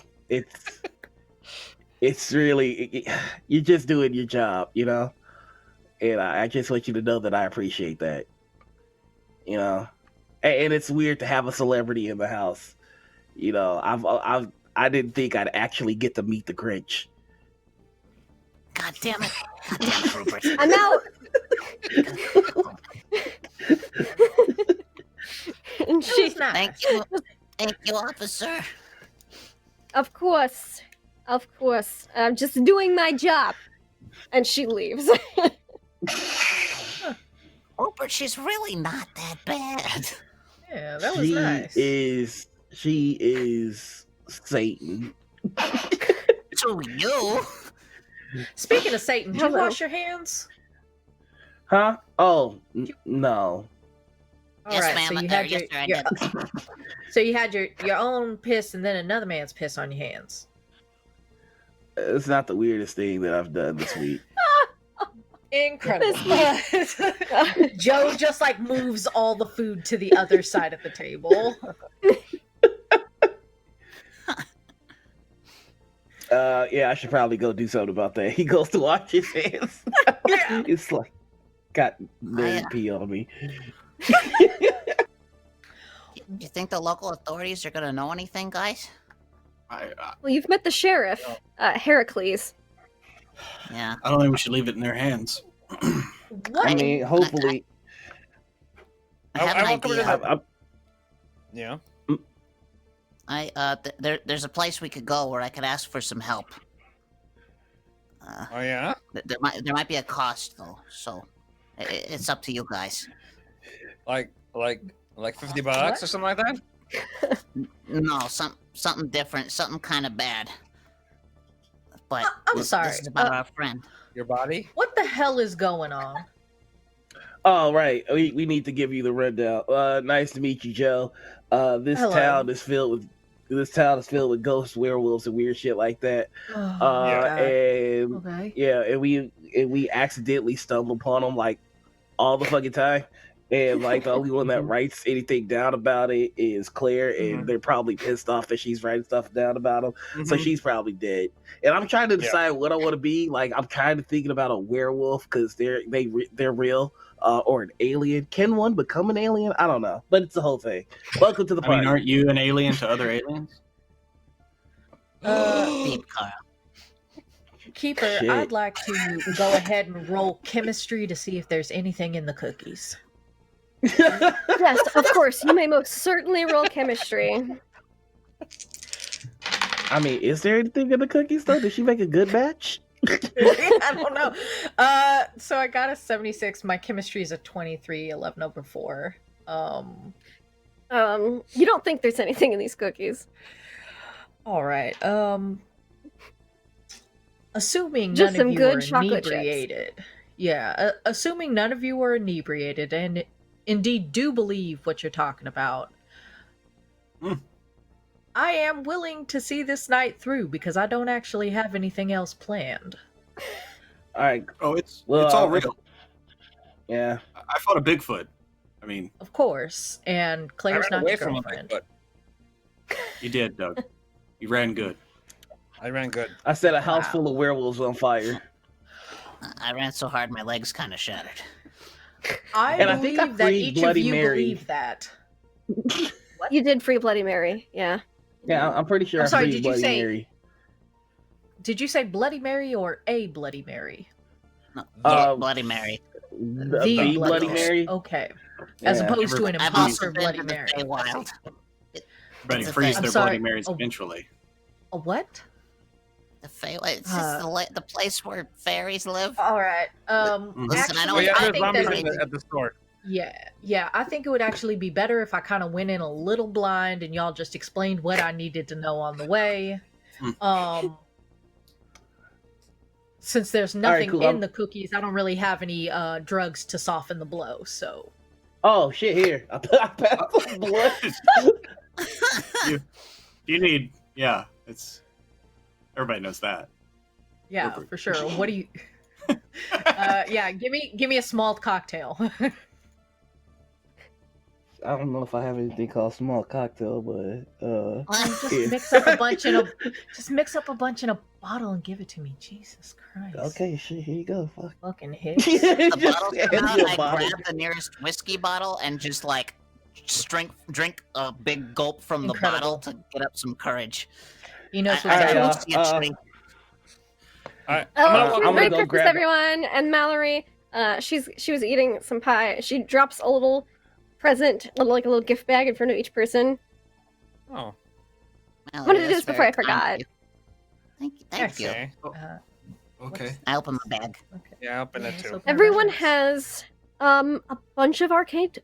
it's really you're just doing your job, you know, and I just want you to know that I appreciate that. You know, and it's weird to have a celebrity in the house. You know, I didn't think I'd actually get to meet the Grinch. God damn it. God damn it, Rupert. I'm out. And she, Thank you, officer. of course, I'm just doing my job. And she leaves. Rupert, she's really not that bad. Yeah, that was nice. She is Satan. To you. Speaking of Satan, did you Hello. wash your hands? Huh? Oh, no. All Yes, right, ma'am, so I you did. had Yes, sir, I your so you had your own piss and then another man's piss on your hands. It's not the weirdest thing that I've done this week. Incredible. Joe just like moves all the food to the other side of the table. Yeah, I should probably go do something about that. He goes to wash his hands. Yeah. It's like got nerd pee on me. You think the local authorities are gonna know anything, guys? Well, you've met the sheriff, Heracles. Yeah. I don't think we should leave it in their hands. What? I mean, hopefully. I have an won't come to idea. Yeah. There's a place we could go where I could ask for some help. Oh yeah. There might be a cost though, so it's up to you guys. Like $50 or something like that. No, something different, something kind of bad. But I'm sorry. This is about our friend. Your body. What the hell is going on? Oh, right. We need to give you the rundown. Nice to meet you, Joe. This Hello. town is filled with ghosts, werewolves, and weird shit like that. Oh, God. And Okay. yeah, and we accidentally stumble upon them like all the fucking time. And like the only one that writes anything down about it is Claire, and they're probably pissed off that she's writing stuff down about them. So she's probably dead. And I'm trying to decide what I want to be. Like I'm kind of thinking about a werewolf because they're real, or an alien. Can one become an alien? I don't know, but it's the whole thing. Welcome to the I party. mean, aren't you an alien to other aliens? Deep Carl. Keeper, Shit. I'd like to go ahead and roll chemistry to see if there's anything in the cookies. Yes, of course. You may most certainly roll chemistry. I mean, is there anything in the cookies though? Did she make a good batch? I don't know. So I got a 76. My chemistry is a 23, 11 over 4. You don't think there's anything in these cookies? All right. Assuming Just none some of you good are chocolate chips. inebriated. Yeah, assuming none of you are inebriated and indeed do believe what you're talking about. I am willing to see this night through because I don't actually have anything else planned. All right. Oh, it's Well, all real. Yeah. I fought a Bigfoot. I mean, Of course, and I Claire's ran not away your from him, girlfriend. but you did, Doug. You ran good. I ran good. I set a house Wow. full of werewolves on fire. I ran so hard my legs kind of shattered. I And I believe think I that freed each Bloody of you Mary. believe that. You did free Bloody Mary, yeah. Yeah, I'm pretty sure I'm I sorry, freed did you Bloody say- Mary. Did you say Bloody Mary or a Bloody Mary? No, Uh, Bloody Mary. The Bloody Mary. Okay. As Yeah. opposed to an I've also imposter been Bloody to the Mary. Feywild. Everybody It's a freeze thing. their I'm sorry. Bloody Marys Oh. eventually. A what? The Feywild. It's just the place where fairies live. All right. Listen, I know Oh Actually, yeah, I there's think zombies that at the store. yeah. I think it would actually be better if I kind of went in a little blind and y'all just explained what I needed to know on the way. Since there's right, nothing cool, in I'm- the cookies, I don't really have any drugs to soften the blow. So Oh shit! Here, I passed some blood. You need, yeah. It's everybody knows that. yeah, Rupert. for sure. What do you? Yeah, give me a small cocktail. I don't know if I have anything called small cocktail, but Just yeah. mix up a bunch in a bottle and give it to me. Jesus Christ. Okay, shit. Here you go. Fuck. Fucking hit. The Just bottles hand come out, me a I bottle. grab the nearest whiskey bottle and just like drink a big gulp from the Incredible. bottle to get up some courage. He knows what's I Alright, up. don't see a tree. I'm Oh, gonna walk I'm Merry gonna go Christmas, grab- everyone! And Mallory, she was eating some pie. She drops a little present, like a little gift bag in front of each person. Oh, Well, What did it that's do before very I forgot? kind of you. Thank you. okay. Okay. I open my bag. Yeah, I'll open it Yes, too. open our Everyone bags. has a bunch of arcade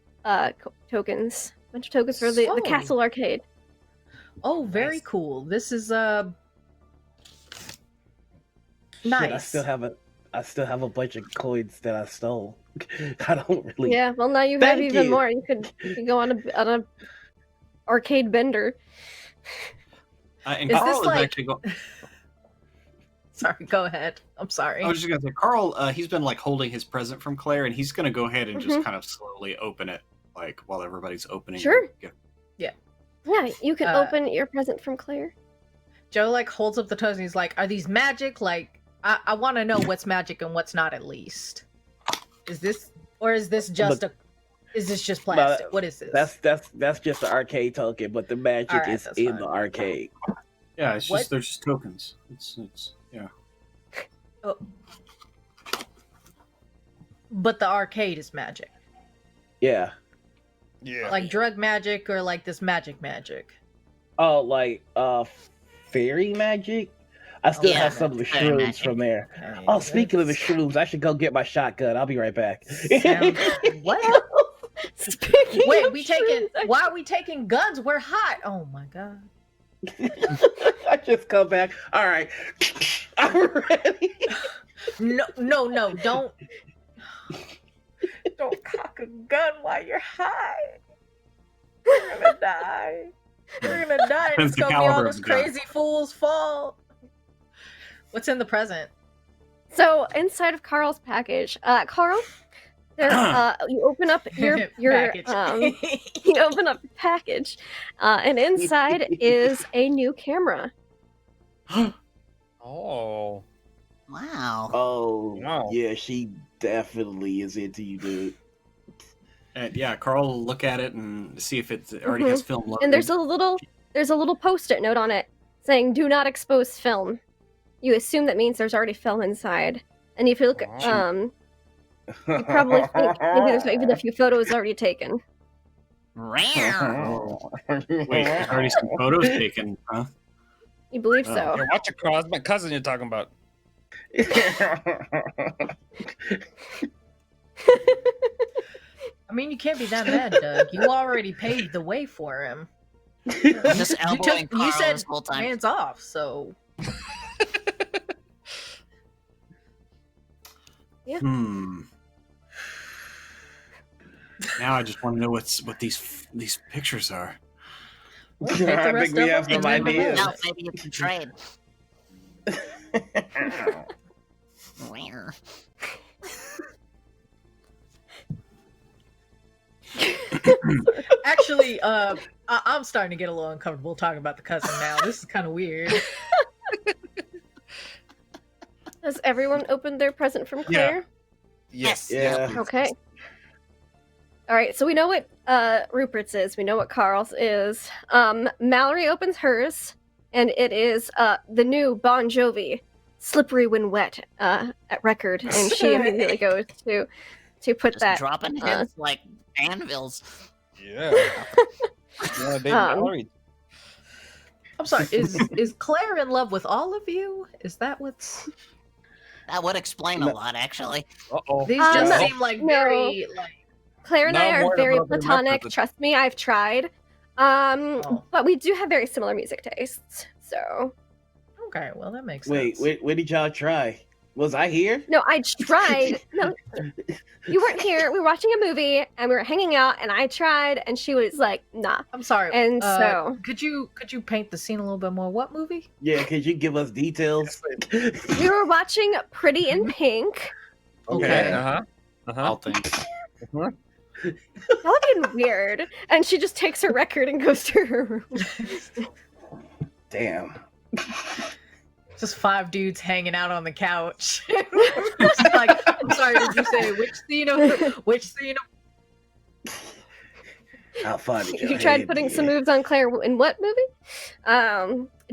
tokens. A bunch of tokens for the So- castle arcade. Oh, very Nice. cool. This is Shit, nice. I still have a bunch of coins that I stole. I don't really. Yeah, well now you have Thank even you. more. You could go on a arcade bender. And Is Carl this is like- actually going. Sorry, go ahead. I'm sorry. I was just gonna say, Carl. He's been like holding his present from Claire, and he's gonna go ahead and just Mhm. kind of slowly open it, like while everybody's opening. Sure. their gift. Yeah, you can Uh, open your present from Claire. Joe like holds up the toes and he's like, "Are these magic? Like, I want to know what's magic and what's not. At least, is this just plastic? What is this? That's just the arcade token, but the magic Alright, is that's in fine. the arcade. Yeah, it's What? just they're just tokens. It's yeah. But the arcade is magic, Yeah. Yeah. like drug magic or like this magic. Oh, like fairy magic. I still Yeah, have some of the fairy shrooms magic. from there. Okay, Oh, speaking of the that's- shrooms, I should go get my shotgun. I'll be right back. Sounds- what? Speaking Wait, of we taking? shrooms, Why are we taking guns? We're hot. Oh my god. I just come back. All right, I'm ready. No, don't cock a gun while you're high. We're gonna die. We're gonna die. And Depends it's the gonna be all caliber of this the gun. crazy fool's fault. What's in the present? So inside of Carl's package, Carl, there, you open up your Package. you open up the package, and inside is a new camera. Oh. Wow. Oh, Wow. yeah, she definitely is into you, dude. And yeah, Carl will look at it and see if it already has film loaded. And there's a little post-it note on it saying "Do not expose film." You assume that means there's already film inside, and if you look, Oh. you probably think maybe there's even a few photos already taken. Meow. Wait, there's already some photos taken, huh? You believe Oh. so? Yeah, watch it, Carl. It's my cousin you're talking about. I mean, you can't be that mad, Doug. You already paved the way for him. Just You elbowing Carl you said this whole time. hands off, so Hmm. Now I just want to know what these pictures are. we'll take the I rest think we of have them some and then we'll ideas. Now move. maybe you can trade. Where? Actually, I'm starting to get a little uncomfortable talking about the cousin now. This is kind of weird. Has everyone opened their present from Claire? Yes. Yeah. Okay. All right, so we know what Rupert's is. We know what Carl's is. Mallory opens hers, and it is the new Bon Jovi, "Slippery When Wet" at record, and she immediately goes to put Just that. dropping hits like anvils. Yeah. Yeah, they married. I'm sorry. Is Claire in love with all of you? Is that what's? That would explain a lot, actually. Uh-oh. These just No. seem like No. very like. Claire and No, I are more very about the platonic. method. Trust me, I've tried. Oh. But we do have very similar music tastes. So Okay, well that makes Wait, sense. where did y'all try? Was I here? No, I tried. No, you weren't here. We were watching a movie and we were hanging out, and I tried, and she was like, "Nah." I'm sorry. And so, could you paint the scene a little bit more? What movie? Yeah, could you give us details? we were watching Pretty in Pink. Okay. Okay. I'll think. Y'all are getting weird. And she just takes her record and goes to her room. Damn. Just 5 dudes hanging out on the couch. It's like, I'm sorry, did you say which scene of How fun did You tried putting some moves on Claire in what movie?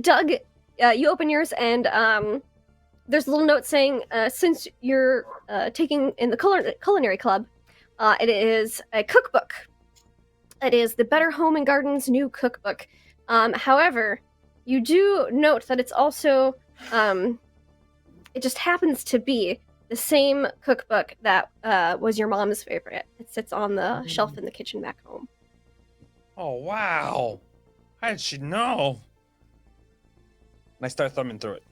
Doug, you open yours, and there's a little note saying, since you're taking in the culinary club, it is a cookbook. It is the Better Home and Garden's new cookbook. However, you do note that it's also, it just happens to be the same cookbook that was your mom's favorite. It sits on the shelf in the kitchen back home. Oh, wow. How did she know? And I start thumbing through it.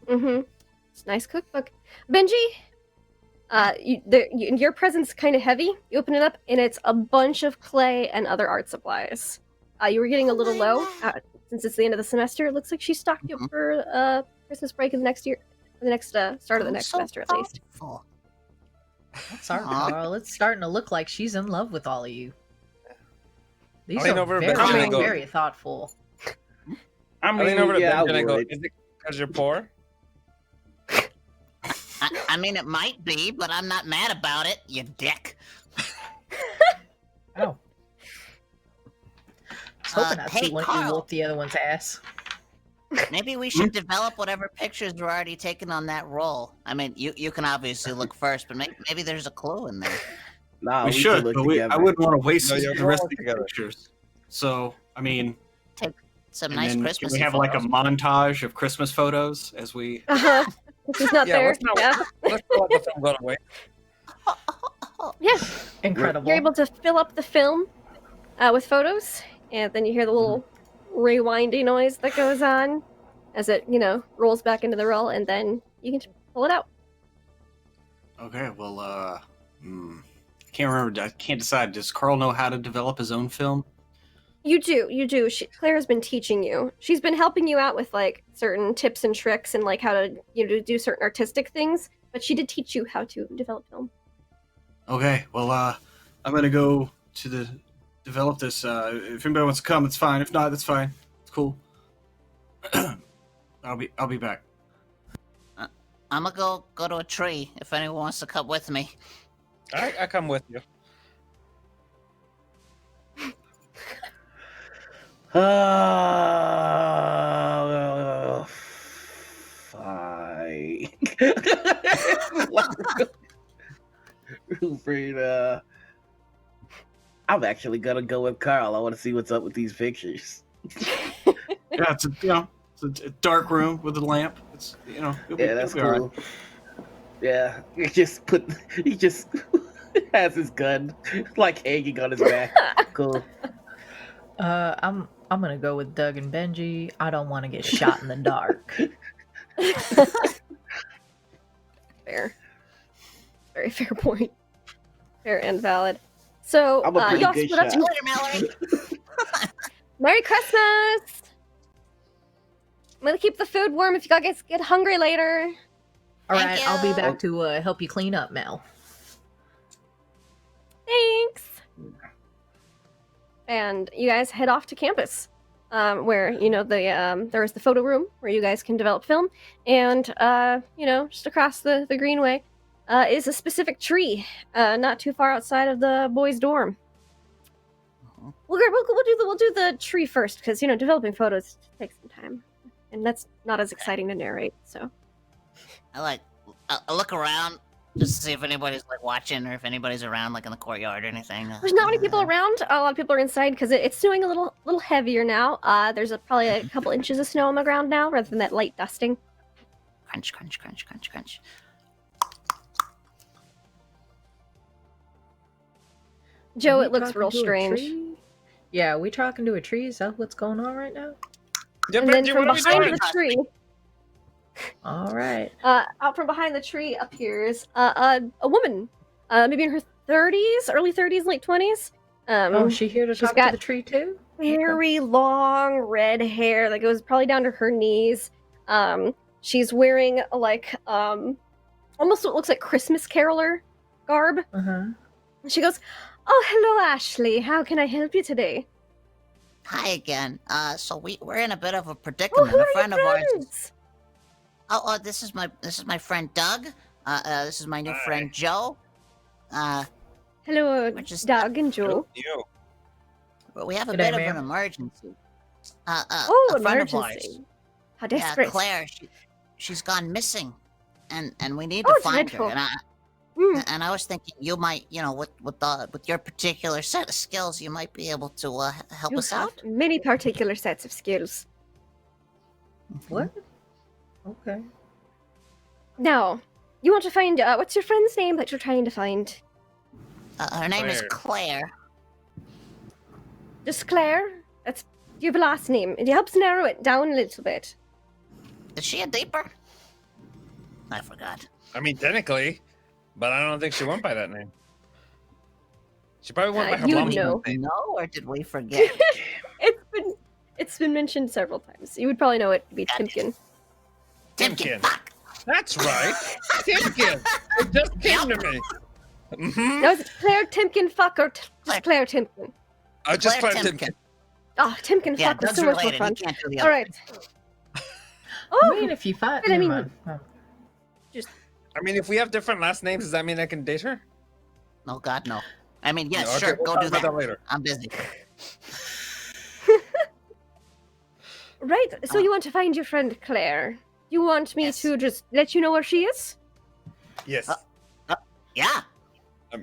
Mm-hmm. It's a nice cookbook. Benji, your present's kind of heavy. You open it up, and it's a bunch of clay and other art supplies. You were getting a little low since it's the end of the semester. It looks like she stocked you up for Christmas break of the next year, the next start of the next semester at least. Sorry, Carl. It's starting to look like she's in love with all of you. These I lean are over to very, Benji and I go- very thoughtful. I I lean over to yeah, Benji and I go, would. is it because you're poor? I mean, it might be, but I'm not mad about it, you dick. Oh. I was hoping I'd hey, see one Carl. you whoop the other one's ass. Maybe we should develop whatever pictures we're already taking on that roll. I mean, you can obviously look first, but maybe there's a clue in there. Nah, We can should, look but together. I wouldn't want to waste No, you're the rest of all the together. pictures. So, I mean, Some and nice then Christmas. can we have like a montage of Christmas photos as we? Uh-huh. She's not there. let's not Yeah. let's not let the film go away. Yeah. Incredible. You're able to fill up the film with photos, and then you hear the little rewindy noise that goes on as it, rolls back into the roll, and then you can pull it out. Okay, well, I can't remember. I can't decide. Does Carl know how to develop his own film? You do. Claire has been teaching you. She's been helping you out with like certain tips and tricks and like how to do certain artistic things. But she did teach you how to develop film. Okay, well, I'm gonna go to develop this. If anybody wants to come, it's fine. If not, that's fine. It's cool. I'll be back. I'm gonna go to a tree if anyone wants to come with me. I come with you. Fine. Rupert, I'm actually gonna go with Carl. I want to see what's up with these pictures. Yeah, it's a dark room with a lamp. It's Yeah, that's it'll be all cool. Yeah, he just has his gun like hanging on his back. Cool. I'm gonna go with Doug and Benji. I don't want to get shot in the dark. Fair. Very fair point. Fair and valid. So, I'm a pretty y'all good split up. shot. Later, Mallory. Merry Christmas! I'm gonna keep the food warm if you guys get hungry later. All Thank right, I'll be you. back to help you clean up, Mel. Thanks. And you guys head off to campus, where there is the photo room where you guys can develop film, and just across the greenway is a specific tree, not too far outside of the boys' dorm. We'll do the tree first because developing photos takes some time, and that's not as exciting to narrate. So I look around just to see if anybody's like watching or if anybody's around like in the courtyard or anything. there's not many people around. A lot of people are inside because it's snowing a little heavier now. There's probably a couple inches of snow on the ground now rather than that light dusting. Crunch, crunch, crunch, crunch, crunch. Joe, Are we it looks talking real to a strange. tree? Yeah, we talking to a tree? Is that what's going on right now? Yeah, And then Benji, from what are we behind doing? the tree, All right. Out from behind the tree appears a woman, maybe in her 30s, early 30s, late 20s. Oh, she here to she's talk got to the tree too? very long red hair that goes probably down to her knees. She's wearing almost what looks like Christmas caroler garb. Uh-huh. She goes, "Oh, hello, Ashley. How can I help you today?" Hi again. So we're in a bit of a Oh, predicament. who A are friend your of ours. friends? This is my friend Doug. This is my new Hi. friend Joe. Hello, We're just Doug and Joe. You. we have a G'day, bit of ma'am. an emergency. Oh, a friend of ours. emergency. How Yeah, desperate. Claire. She's gone missing, and we need Oh, to find dreadful. her. Mm. And I was thinking you might, with your particular set of skills, you might be able to help You us have out. many particular sets of skills. What? Okay. Now, you want to find, what's your friend's name that you're trying to find? Her name is Claire. Just Claire? Do you have a last name? It helps narrow it down a little bit. Is she a deeper? I forgot. I mean, technically, but I don't think she went by that name. She probably went by her you mom's know. name. No, or did we forget? It's been mentioned several times. You would probably know it to be Got it. Timken. Timken. Fuck. That's right. Timken. It just came to me. Mm-hmm. Now, is it Claire Timken Fuck or just Claire Timken? Just Claire Claire Timken. Oh, Timken Yeah, Fuck was Doug's so much more related. fun. He can't do the All other. right. I Oh, mean, if you find, but I never mean- mind. Oh. I mean, if we have different last names, does that mean I can date her? No, God, no. I mean, yes, Okay, sure, we'll go talk do about that. later. I'm busy. right. So you want to find your friend Claire? You want me Yes. to just let you know where she is? Yes. Yeah, Yeah. Well,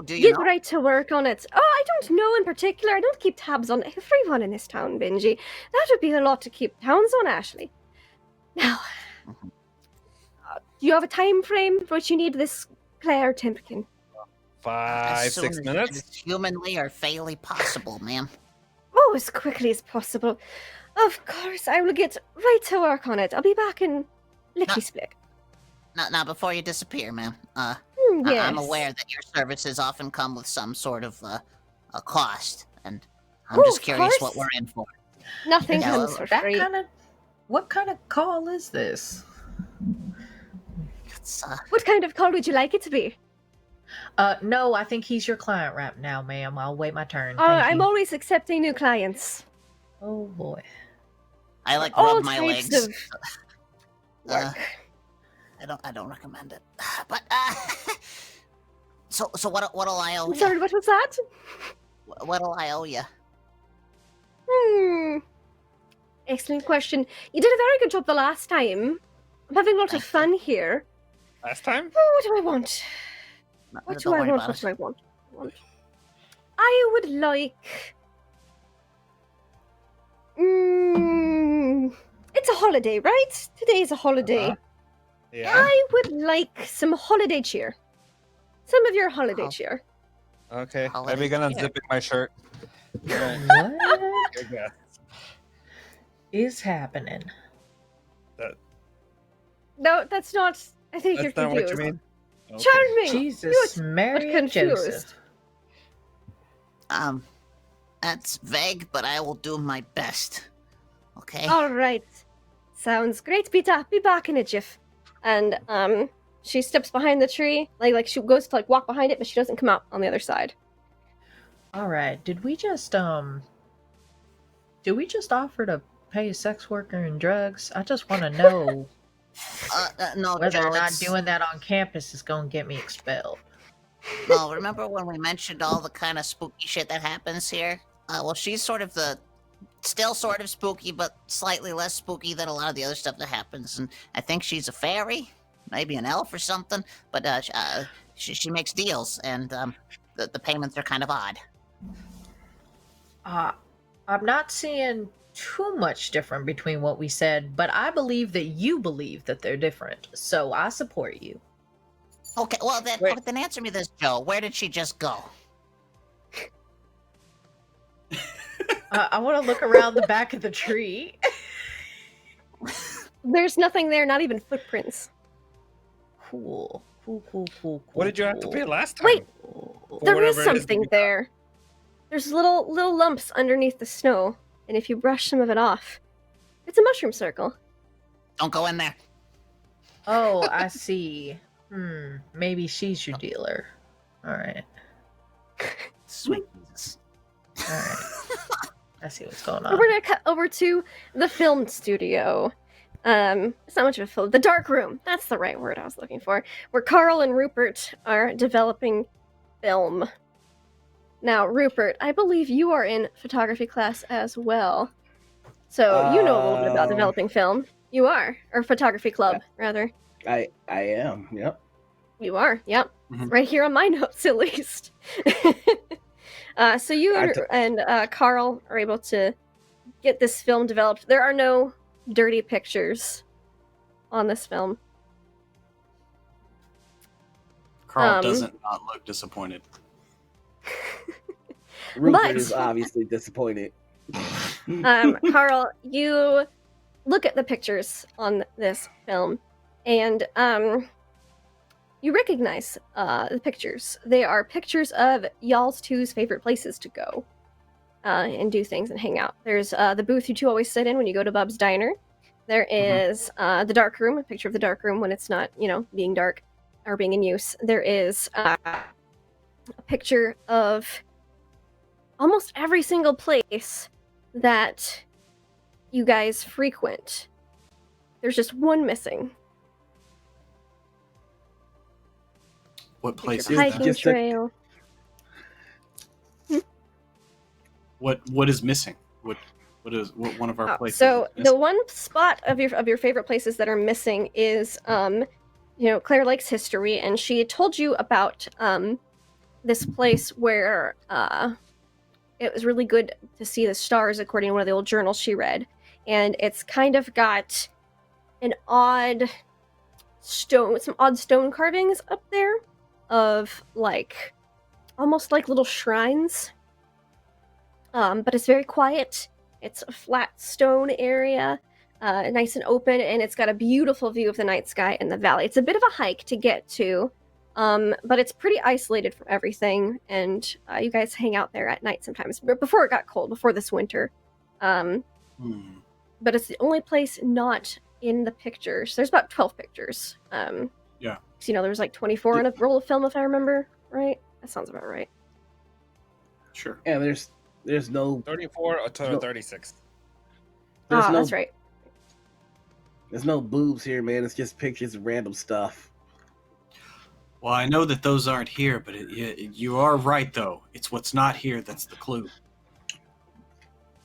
do you get know? right to work on it. Oh, I don't know in particular. I don't keep tabs on everyone in this town, Benji. That would be a lot to keep tabs on, Ashley. Now, do you have a time frame for which you need this Claire Timken? 5, As soon 6 as minutes. it's humanly or fairly possible, ma'am. Oh, as quickly as possible. Of course, I will get right to work on it. I'll be back in lickety split. Now, before you disappear, ma'am, Yes. I'm aware that your services often come with some sort of a cost, and I'm Oh, just of curious what course. we're in for. Nothing Yeah, comes for That free. what kind of call is this? It's, What kind of call would you like it to be? No, I think he's your client right now, ma'am. I'll wait my turn. Oh, Thank I'm you. always accepting new clients. Oh boy. I like All rub my types legs. of work. I don't recommend it. But so what'll I owe I'm you? sorry, what was that? What'll I owe you? Excellent question. You did a very good job the last time. I'm having a lot of fun here. Last time? Oh, what do I want? What do Don't I worry want? about What it. do I want? I would like. It's a holiday, right? Today is a holiday. Yeah. I would like some holiday cheer. Some of your holiday Oh. cheer. Okay. I'll Maybe let gonna you- zip in my shirt. Alright. What Good guess. is happening? No, that's not. I think you're That's not what confused. you mean? Okay. Charming. Jesus, You Mary are and confused. Joseph. That's vague, but I will do my best. Okay. All right. Sounds great, Peter. Be back in a jiff. And she steps behind the tree, like she goes to walk behind it, but she doesn't come out on the other side. All right. Did we just offer to pay a sex worker and drugs? I just want to know No, whether Joe, or not it's- doing that on campus is going to get me expelled. No, remember when we mentioned all the kind of spooky shit that happens here? Well, she's still sort of spooky, but slightly less spooky than a lot of the other stuff that happens. And I think she's a fairy, maybe an elf or something. But she makes deals, and the payments are kind of odd. I'm not seeing too much different between what we said, but I believe that you believe that they're different. So I support you. Okay, well then, Wait. then answer me this, Joe. Where did she just go? I want to look around the back of the tree. There's nothing there, not even footprints. Cool. What did you have to pay last time? Wait, For there is whatever it that something you got? there. There's little lumps underneath the snow, and if you brush some of it off, it's a mushroom circle. Don't go in there. Oh, I see. Maybe she's your dealer. All right. Sweet Jesus. All right. I see what's going So on. we're gonna cut over to the film studio. It's not much of a film. The dark room. That's the right word I was looking for. Where Carl and Rupert are developing film. Now, Rupert, I believe you are in photography class as well. So you know a little bit about developing film. You are. Or photography club, rather. I am. Yep. You are, yep. Mhm. Right here on my notes, at least. So you and Carl are able to get this film developed. There are no dirty pictures on this film. Carl doesn't not look disappointed. Rupert is obviously disappointed. Carl, you look at the pictures on this film, and you recognize the pictures. They are pictures of y'all's two's favorite places to go and do things and hang out. There's the booth you two always sit in when you go to Bub's Diner. There is the dark room, a picture of the dark room when it's not, being dark or being in use. There is a picture of almost every single place that you guys frequent. There's just one missing. What place There's is a hiking that? trail. What is missing? What one of our places? So is the missing? one spot of your favorite places that are missing is Claire likes history, and she had told you about this place where it was really good to see the stars according to one of the old journals she read. And it's kind of got some odd stone carvings up there of almost like little shrines. But it's very quiet. It's a flat stone area, nice and open, and it's got a beautiful view of the night sky and the valley. It's a bit of a hike to get to, but it's pretty isolated from everything, and you guys hang out there at night sometimes, before it got cold, before this winter. But it's the only place not in the pictures. There's about 12 pictures. Yeah. So, there was 24 in a roll of film, if I remember right. That sounds about right. Sure. Yeah, there's no 34 or 36. That's right. There's no boobs here, man. It's just pictures of random stuff. Well, I know that those aren't here, but you are right, though. It's what's not here that's the clue.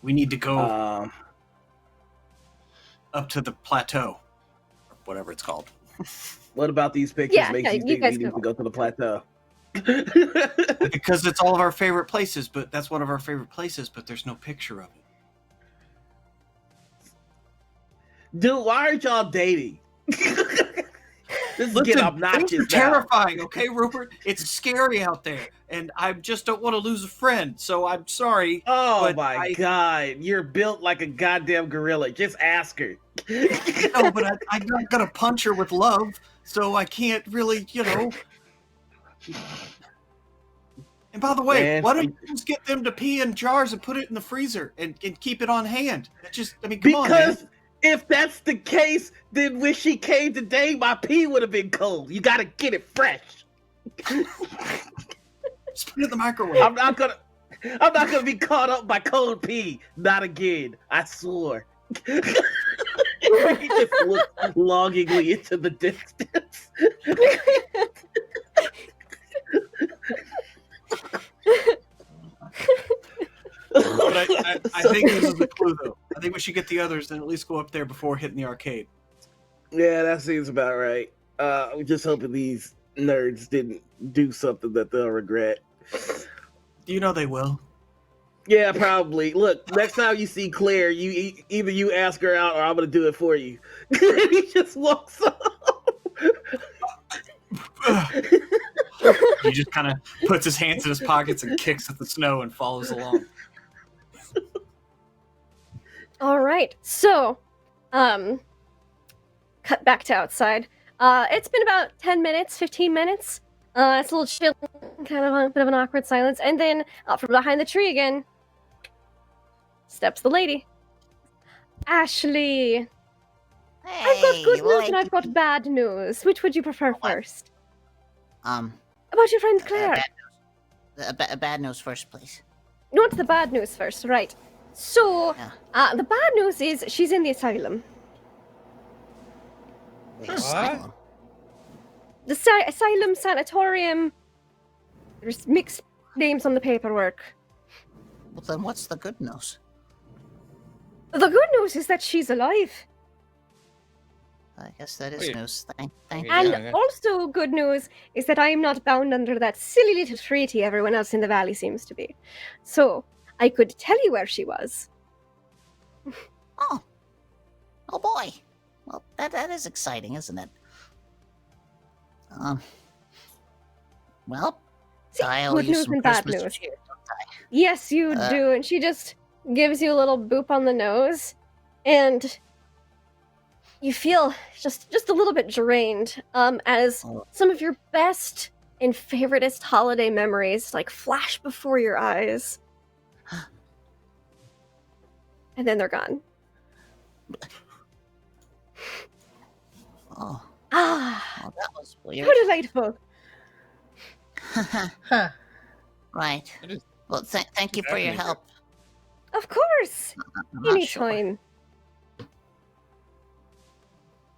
We need to go up to the plateau, or whatever it's called. What about these pictures makes you you think we guys need go. to go to the plateau? Because it's all of our favorite places, but that's one of our favorite places, but there's no picture of it. Dude, why aren't y'all dating? This is getting obnoxious things are terrifying, okay, Rupert? It's scary out there, and I just don't want to lose a friend, so I'm sorry. Oh my god, you're built like a goddamn gorilla. Just ask her. No, but I'm not gonna punch her with love, so I can't really, And by the way, why don't you just get them to pee in jars and put it in the freezer and keep it on hand? Come on, man. Because if that's the case, then when she came today, my pee would have been cold. You gotta get it fresh. Just put it in the microwave. I'm not gonna be caught up by cold pee. Not again. I swore. He just looked longingly into the distance. But I think this is the clue, though. I think we should get the others and at least go up there before hitting the arcade. Yeah, that seems about right. I'm just hoping these nerds didn't do something that they'll regret. Do you know they will? Yeah, probably. Look, next time you see Claire, either you ask her out or I'm gonna do it for you. He just walks up. He just kind of puts his hands in his pockets and kicks at the snow and follows along. All right. So, cut back to outside. It's been about 10 minutes, 15 minutes. It's a little chill, kind of a bit of an awkward silence. And then out from behind the tree again steps the lady. Ashley, I've got good news and I've got bad news. Which would you prefer first? About your friend Claire. Bad news first, please. You want the bad news first, right? So, the bad news is she's in the asylum. The asylum? The asylum, sanatorium. There's mixed names on the paperwork. Well, then what's the good news? The good news is that she's alive. I guess that is news. Thank you. And also good news is that I am not bound under that silly little treaty everyone else in the valley seems to be. So, I could tell you where she was. Oh boy. Well, that is exciting, isn't it? Well, See, I owe good you news some and bad Christmas news. cheer, don't I? Yes, you do. And she just gives you a little boop on the nose. And you feel just a little bit drained, as some of your best and favoritist holiday memories like flash before your eyes. And then they're gone. Oh, Ah, that was weird. how delightful. Huh. Right. Well, thank you for your help. Of course. I'm not sure. Anytime.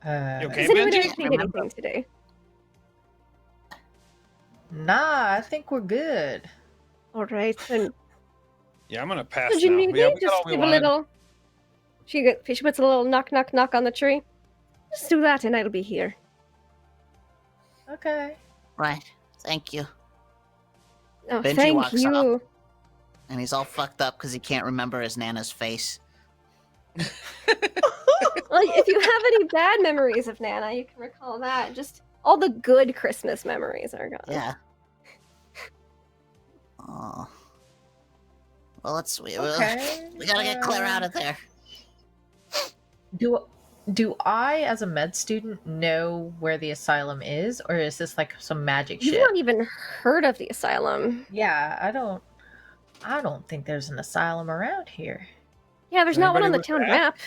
You okay, Does anyone Benji? else need anything today? Nah, I think we're good. All right, then. Yeah, I'm gonna pass Did you now. need Yeah, me? we got Just all we give a wanted. little. She puts a little knock, knock, knock on the tree. Just do that, and I'll be here. Okay. Right. Thank you. Oh, Benji thank walks you. And he's all fucked up because he can't remember his Nana's face. Well, if you have any bad memories of Nana, you can recall that. Just all the good Christmas memories are gone. Yeah. Oh. Well, we gotta get Claire out of there. Do I, as a med student, know where the asylum is, or is this like some magic You've shit? not even heard of the asylum. Yeah, I don't think there's an asylum around here. Yeah, there's not one on the Anybody town with map.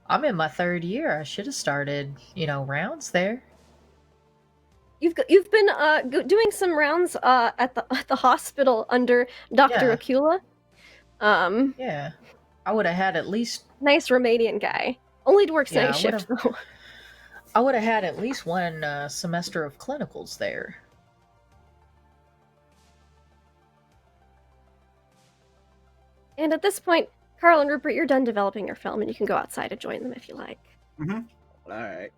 I'm in my 3rd year. I should have started, rounds there. You've been doing some rounds at the hospital under Dr. Yeah. Acula. Yeah. I would have had at least Nice Romanian guy. Only works Yeah, night shift though. I would have had at least one semester of clinicals there. And at this point, Carl and Rupert, you're done developing your film, and you can go outside and join them if you like. Mm-hmm. All right.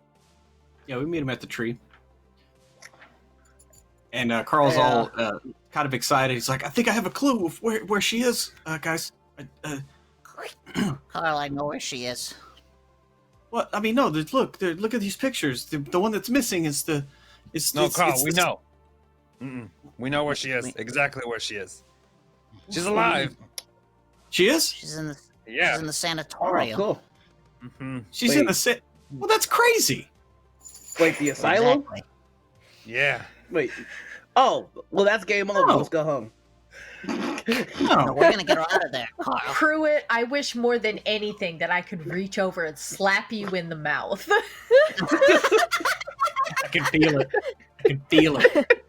Yeah, we meet him at the tree. And Carl's all kind of excited. He's like, I think I have a clue of where she is, guys. Carl, I know where she is. What? I mean, no. Look at these pictures. The one that's missing is the. No, Carl, we know. Mm-mm. We know where she is. Exactly where she is. She's alive. She is? She's in the Yeah. She's in the sanatorium. Oh, cool. Mm-hmm. She's Wait. in the Well, that's crazy. Wait, the asylum? Exactly. Yeah. Wait. Oh, well, that's game over. No. Let's go home. No, we're gonna get her out of there, Carl. Pruitt, I wish more than anything that I could reach over and slap you in the mouth. I can feel it. I can feel it.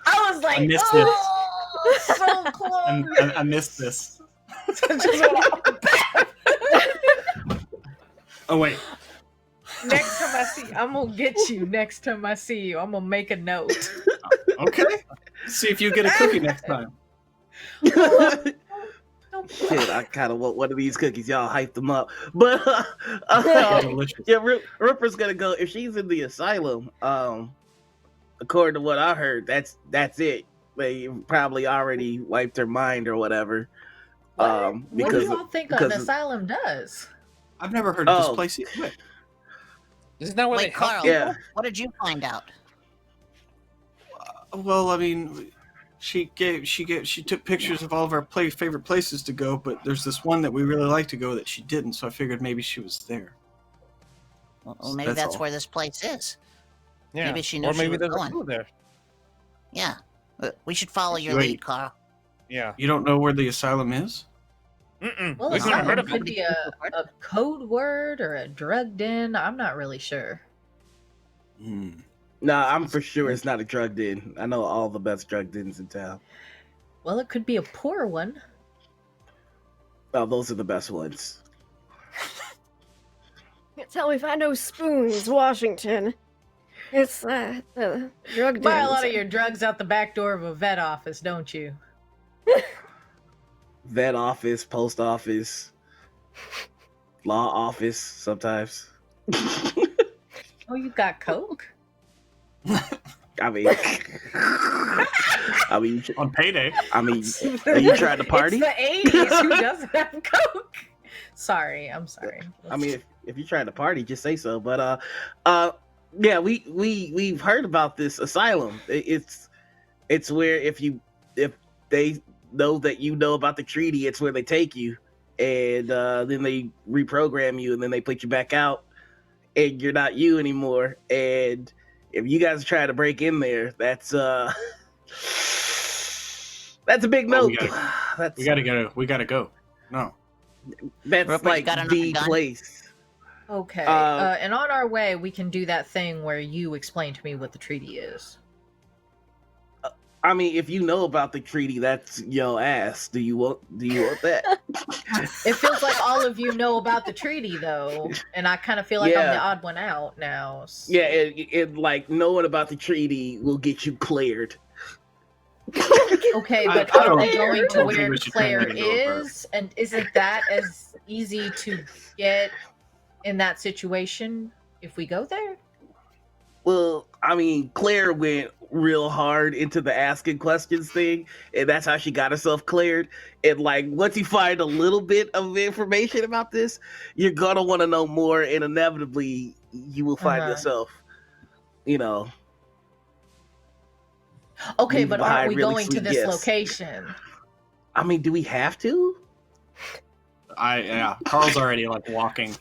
I was like, I missed oh, so close. I missed this. Just went, Oh wait. next time I see you, I'm gonna get you. Next time I see you, I'm gonna make a note. Okay. See if you get a cookie next time. Shit, I kind of want one of these cookies. Y'all hype them up. But Delicious. yeah, Ripper's gonna go. If she's in the asylum, according to what I heard, that's it. They probably already wiped her mind or whatever. What do Because you all think an because- asylum does? I've never heard of this Oh. place either. Isn't that where Wait, they help Carl, Yeah. what did you find out? Well, I mean, She took pictures of all of our favorite places to go, but there's this one that we really like to go that she didn't, so I figured maybe she was there. Well, maybe that's where this place is. Yeah. Maybe she knew or she maybe was there's a going. clue there. Yeah. We should follow your Wait. lead, Carl. Yeah. You don't know where the asylum is? Well, We've never heard of could it. be a code word or a drug den. I'm not really sure. Nah, I'm for sure it's not a drug den. I know all the best drug dens in town. Well, it could be a poor one. Oh, those are the best ones. Tell me if I know Spoons, Washington. It's the drug den. Buy a lot of your drugs out the back door of a vet office, don't you? Vet office, post office, law office sometimes. Oh, you got coke? I mean, On payday. I mean, are you trying to party? It's the 80s. Who doesn't have coke? Sorry, I'm sorry. I mean, if you're trying to party, just say so. But yeah, we've heard about this asylum. It's where if they know that you know about the treaty, it's where they take you, and then they reprogram you, and then they put you back out, and you're not you anymore. And if you guys are trying to break in there, that's a big Oh, note. we gotta go. No. That's Rupert's like got another the gun? place. Okay, Uh, and on our way, we can do that thing where you explain to me what the treaty is. I mean, if you know about the treaty, that's your ass. Do you want that? It feels like all of you know about the treaty, though, and I kind of feel like I'm Yeah. the odd one out now. so- Yeah, it like knowing about the treaty will get you cleared. Okay, I- but I are don't- we going I to don't think where we should turn Claire that into a is? And isn't that as easy to get in that situation if we go there? Well, I mean, Claire went real hard into the asking questions thing, and that's how she got herself cleared. And like, once you find a little bit of information about this, you're gonna want to know more, and inevitably, you will find Uh-huh. yourself, you know. Okay, leave but behind aren't we really going to sweet this gifts. location? I mean, do we have to? Carl's already like walking.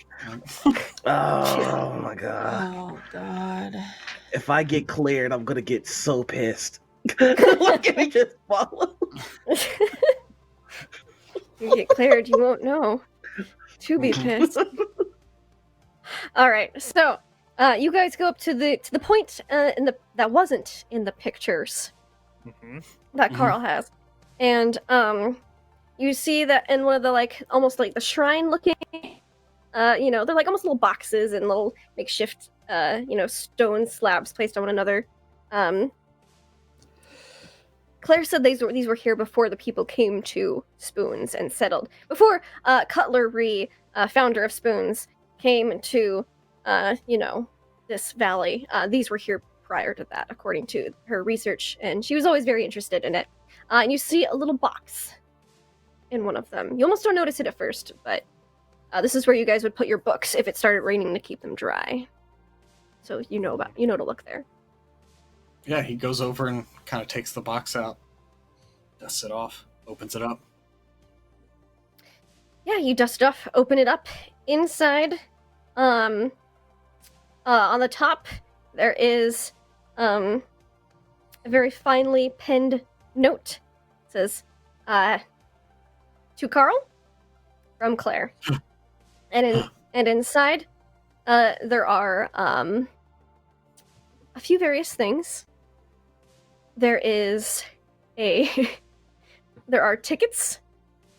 Oh my god! Oh God. If I get cleared, I'm gonna get so pissed. Look at me just follow. You get cleared, you won't know. To be pissed. All right, so you guys go up to the point that wasn't in the pictures that Carl has, and you see that in one of the like almost like the shrine looking, they're like almost little boxes and little makeshift stone slabs placed on one another. Claire said these were here before the people came to Spoons and settled. Before Cutler Ree, founder of Spoons, came to this valley. These were here prior to that, according to her research, and she was always very interested in it. And you see a little box in one of them. You almost don't notice it at first, but this is where you guys would put your books if it started raining to keep them dry. So you know to look there. Yeah, he goes over and kind of takes the box out, dusts it off, opens it up. Yeah, you dust it off, open it up. Inside, on the top, there is a very finely penned note. It says, to Carl, from Claire. and inside, there are a few various things. There are tickets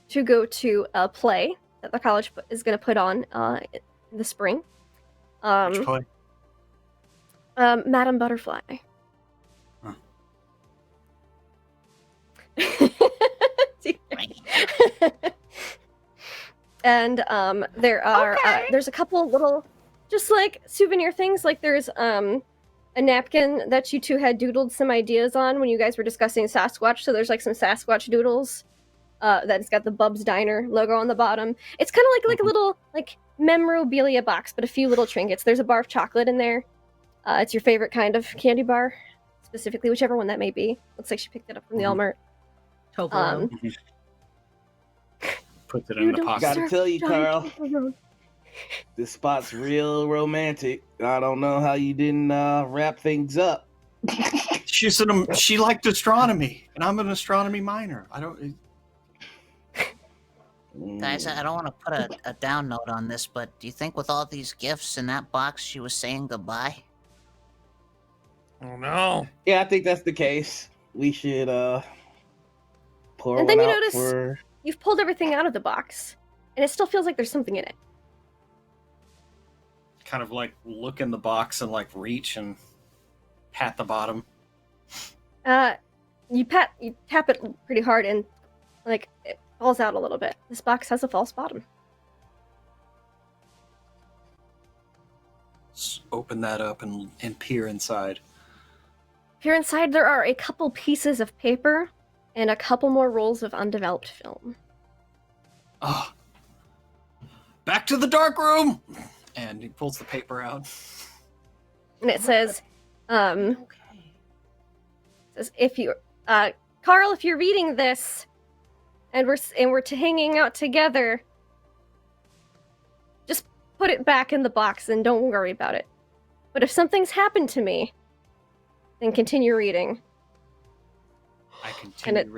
to go to a play that the college is going to put on in the spring. Which play? Madam Butterfly. Huh. And there are there's a couple little just like souvenir things. Like there's a napkin that you two had doodled some ideas on when you guys were discussing Sasquatch. So there's like some Sasquatch doodles that's got the Bub's Diner logo on the bottom. It's kind of like a little like memorabilia box, but a few little trinkets. There's a bar of chocolate in there. It's your favorite kind of candy bar. It's specifically, whichever one that may be. Looks like she picked it up from the Mhm. Allmart. Toblerone. Puts it You in the don't pocket. Gotta deserve tell you, to die, Carl. Toblerone. This spot's real romantic. I don't know how you didn't wrap things up. She liked astronomy, and I'm an astronomy minor. I don't. Guys, I don't want to put a down note on this, but do you think with all these gifts in that box, she was saying goodbye? Oh no. Yeah, I think that's the case. We should pour And one then you out notice for. you've pulled everything out of the box, and it still feels like there's something in it. Kind of like look in the box and like reach and pat the bottom. You tap it pretty hard, and like it falls out a little bit. This box has a false bottom. Open that up and peer inside. Here inside, there are a couple pieces of paper and a couple more rolls of undeveloped film. Ah, back to the dark room. And he pulls the paper out. And it says, if you, Carl, if you're reading this, and we're hanging out together, just put it back in the box and don't worry about it. But if something's happened to me, then continue reading. I continue reading.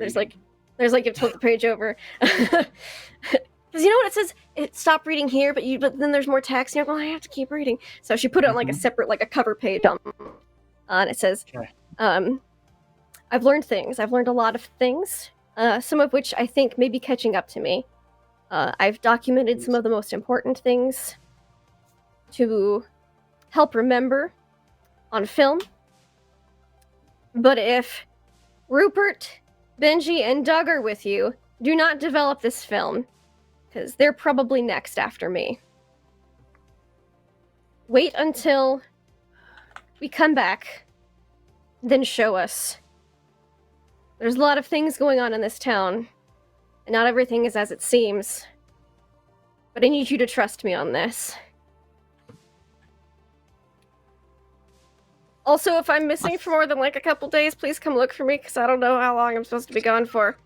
there's like you flip the page over. Because you know what it says? It stop reading here, but then there's more text. And you're like, well, I have to keep reading. So she put it on like a separate, like a cover page. And it says, Okay. I've learned things. I've learned a lot of things. Some of which I think may be catching up to me. I've documented some of the most important things to help remember on film. But if Rupert, Benji, and Doug are with you, do not develop this film. Because they're probably next after me. Wait until we come back, then show us. There's a lot of things going on in this town, and not everything is as it seems. But I need you to trust me on this. Also, if I'm missing for more than like a couple days, please come look for me, because I don't know how long I'm supposed to be gone for.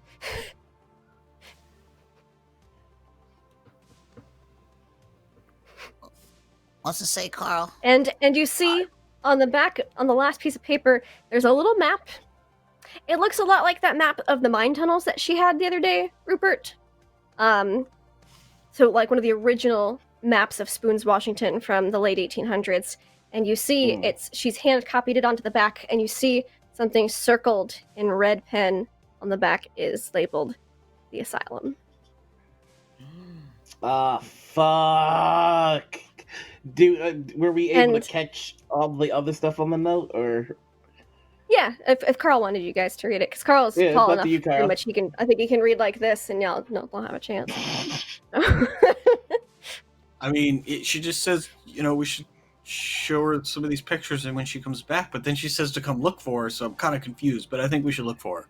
What's it say, Carl? And you see on the back, on the last piece of paper, there's a little map. It looks a lot like that map of the mine tunnels that she had the other day, Rupert. So like one of the original maps of Spoons, Washington from the late 1800s. And you see she's hand copied it onto the back, and you see something circled in red pen on the back is labeled the asylum. Ah, fuck. Were we able to catch all the other stuff on the note, or? Yeah, if Carl wanted you guys to read it, because Carl's tall enough, you, Carl. pretty much he can. I think he can read like this, and y'all don't have a chance. I mean, she just says, we should show her some of these pictures, and when she comes back, but then she says to come look for her, so I'm kind of confused. But I think we should look for her.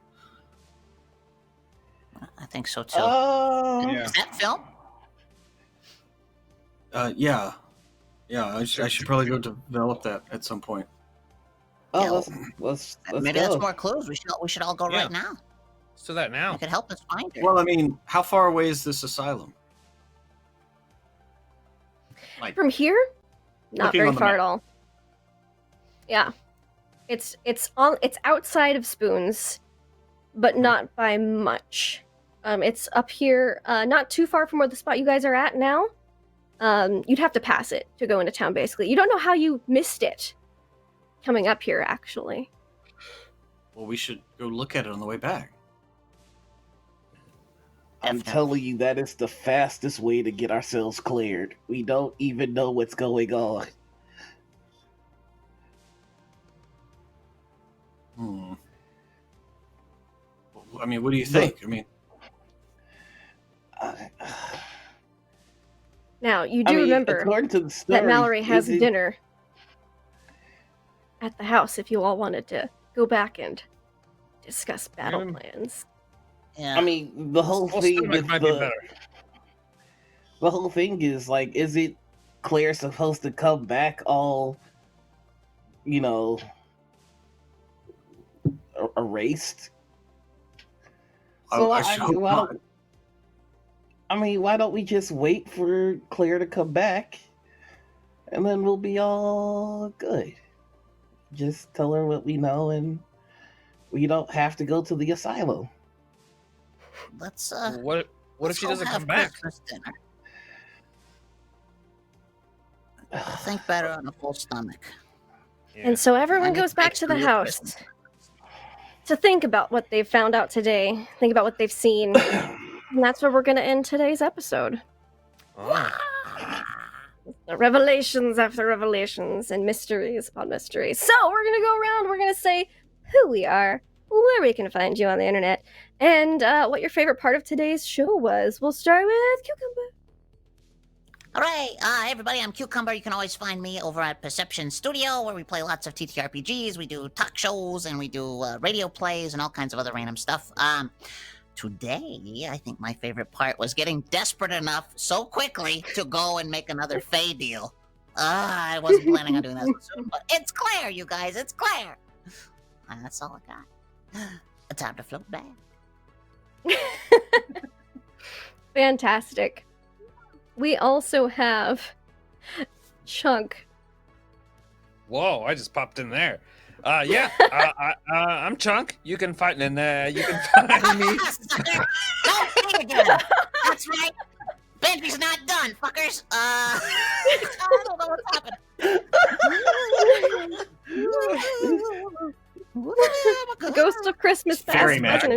I think so too. Yeah. Is that film? Yeah. I should probably go develop that at some point. Oh, let's Maybe go. that's more clues. We should all go right now. Let's do that now. You could help us find her. Well, I mean, how far away is this asylum? From here, not Looking very on the far map. at all. Yeah, it's outside of Spoons, but not by much. It's up here, not too far from where the spot you guys are at now. You'd have to pass it to go into town, basically. You don't know how you missed it coming up here, actually. Well, we should go look at it on the way back. I'm telling you, that is the fastest way to get ourselves cleared. We don't even know what's going on. I mean, what do you think? I mean, now, you do remember according to the story, that Mallory has dinner at the house if you all wanted to go back and discuss battle plans. Yeah. I mean, the whole thing with the whole thing is like, is it Claire supposed to come back all, erased. So I should hope not. why don't we just wait for Claire to come back, and then we'll be all good. Just tell her what we know, and we don't have to go to the asylum. Let's What if she go doesn't have come back? Christmas dinner. Think better on a full stomach. Yeah. And so everyone I need goes to back make to sure the you house Christmas. to think about what they've found out today, think about what they've seen. And that's where we're going to end today's episode. Oh. Revelations after revelations and mysteries upon mysteries. So we're going to go around, we're going to say who we are, where we can find you on the internet, and what your favorite part of today's show was. We'll start with Cucumber. All right, hey everybody, I'm Cucumber. You can always find me over at Perception Studio, where we play lots of TTRPGs. We do talk shows, and we do radio plays, and all kinds of other random stuff. Today, I think my favorite part was getting desperate enough so quickly to go and make another Fae deal. I wasn't planning on doing that so soon, but it's Claire, you guys, it's Claire. That's all I got. It's time to float back. Fantastic. We also have Chunk. Whoa! I just popped in there. I'm Chunk. You can find me. Sucker! Don't say it again. That's right. Benji's not done, fuckers. I don't know what's happening. The Ghost of Christmas Past. Very mad.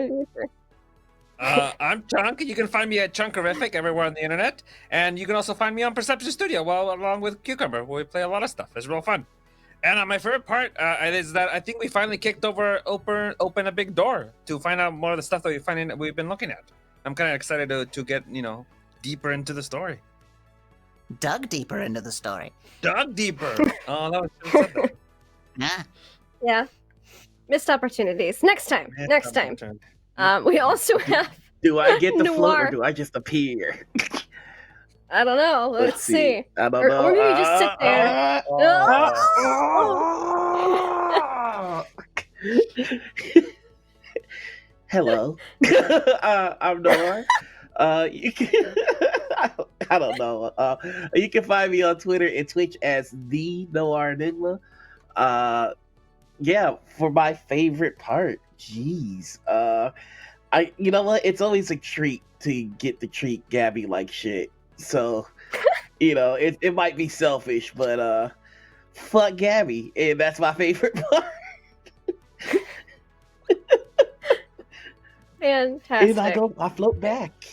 I'm Chunk. You can find me at Chunkerific everywhere on the internet, and you can also find me on Perception Studio, along with Cucumber, where we play a lot of stuff. It's real fun. And my favorite part is that I think we finally kicked open a big door to find out more of the stuff that we've been looking at. I'm kind of excited to get deeper into the story. Dug deeper into the story. Dug deeper. Oh, that was Yeah. Yeah. Missed opportunities. Next time. Next time. We also have Do I get the float Noir. or do I just appear? I don't know. Let's see. I don't Or know. maybe just sit there. Hello. I'm Noah. You can, I don't know. You can find me on Twitter and Twitch as the Noir Enigma. Yeah, for my favorite part. Jeez. You know what? It's always a treat to get to treat Gabby like shit. So, it might be selfish, but fuck Gabby, and that's my favorite part. Fantastic. And I float back.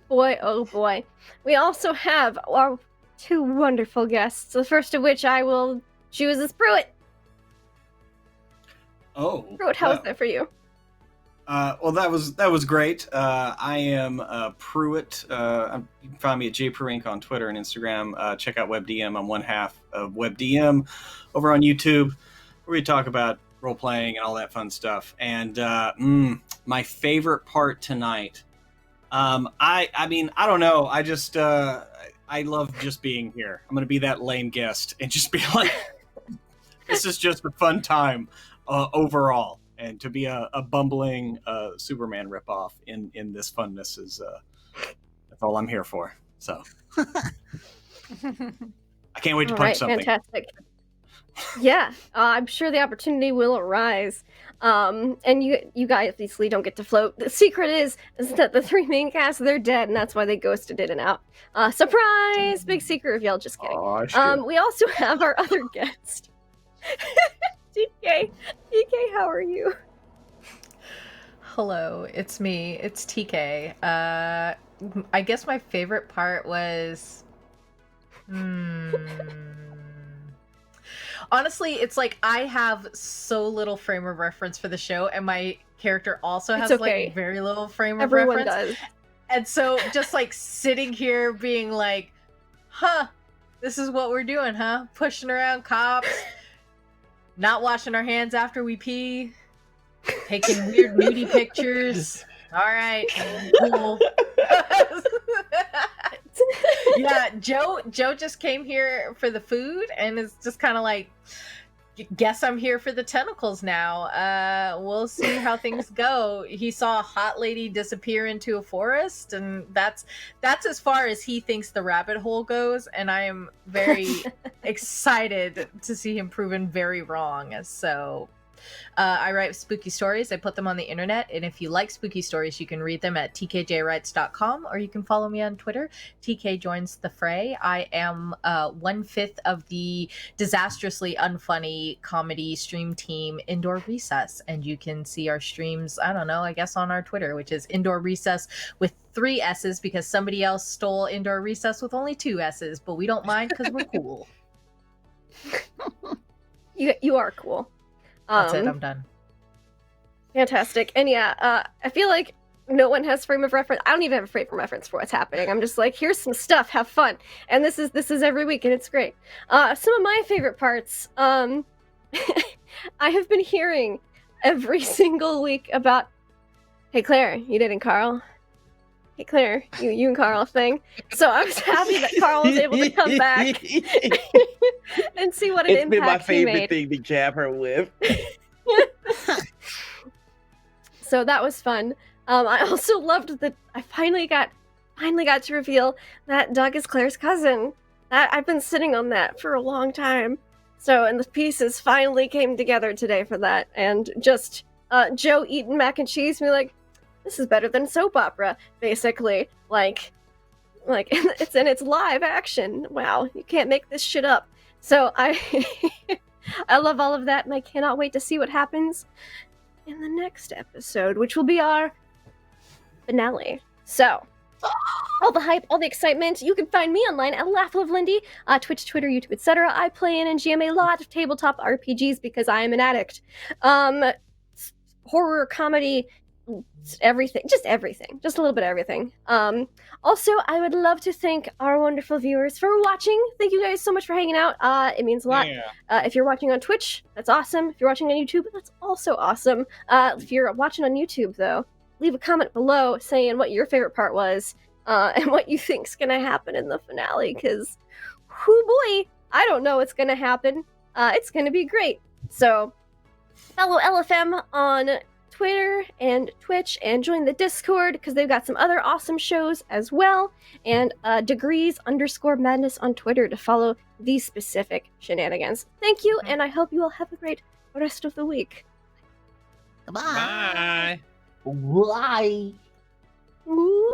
Boy, oh boy. We also have our two wonderful guests. The first of which I will choose is Pruitt. Oh, Pruitt, how was that for you? Well, that was great. I am Pruitt. You can find me at jpruink on Twitter and Instagram. Check out WebDM. I'm one half of WebDM over on YouTube, where we talk about role playing and all that fun stuff. And my favorite part tonight. I mean, I don't know. I just I love just being here. I'm gonna be that lame guest and just be like, this is just a fun time overall. And to be a bumbling Superman ripoff in this funness is that's all I'm here for. So I can't wait to punch something. Fantastic. Yeah, I'm sure the opportunity will arise. And you guys obviously don't get to float. The secret is that the three main cast, they're dead, and that's why they ghosted in and out. Surprise! Big secret reveal. Just kidding. Aw, shit. We also have our other guest. DK, how are you? Hello, it's me. It's TK. I guess my favorite part was... Honestly, it's like I have so little frame of reference for the show, and my character also has like very little frame of Everyone reference. does. And so just like sitting here being like, huh, this is what we're doing, huh? Pushing around cops, not washing our hands after we pee, taking weird nudie pictures. All right, cool. Yeah, Joe just came here for the food and is just kind of like, guess I'm here for the tentacles now. We'll see how things go. He saw a hot lady disappear into a forest, and that's as far as he thinks the rabbit hole goes, and I am very excited to see him proven very wrong. So I write spooky stories. I put them on the internet, and if you like spooky stories, you can read them at tkjwrites.com, or you can follow me on Twitter. TK joins the fray. I am 1/5 of the disastrously unfunny comedy stream team Indoor Recess, and you can see our streams, I don't know, I guess on our Twitter, which is Indoor Recess with 3 S's, because somebody else stole Indoor Recess with only 2 S's, but we don't mind because we're cool. You are cool. That's it, I'm done. Fantastic. And yeah, I feel like no one has frame of reference. I don't even have a frame of reference for what's happening. I'm just like, here's some stuff, have fun. And this is every week, and it's great. Some of my favorite parts, I have been hearing every single week about, hey Claire, you dating Carl? Hey Claire, you and Carl thing. So I was happy that Carl was able to come back and see what an It's been my impact he favorite made. thing to jab her with. So that was fun. I also loved that I finally got to reveal that Doug is Claire's cousin. I've been sitting on that for a long time. So, and the pieces finally came together today for that. And just Joe eating mac and cheese, me like, this is better than soap opera, basically. Like it's live action. Wow, you can't make this shit up. So I love all of that, and I cannot wait to see what happens in the next episode, which will be our finale. So, all the hype, all the excitement, you can find me online at Laughful of Lindy, Twitch, Twitter, YouTube, etc. I play and GM a lot of tabletop RPGs because I am an addict. Horror, comedy, everything, just a little bit of everything. Also, I would love to thank our wonderful viewers for watching. Thank you guys so much for hanging out. It means a lot. If you're watching on Twitch, that's awesome. If you're watching on YouTube, that's also awesome. If you're watching on YouTube, though, leave a comment below saying what your favorite part was, and what you think's gonna happen in the finale, because whoo boy, I don't know what's gonna happen. It's gonna be great. So follow LFM on Twitter and Twitch, and join the Discord because they've got some other awesome shows as well, and degrees_madness on Twitter to follow these specific shenanigans. Thank you, and I hope you all have a great rest of the week. Goodbye. Bye. Why? Woo!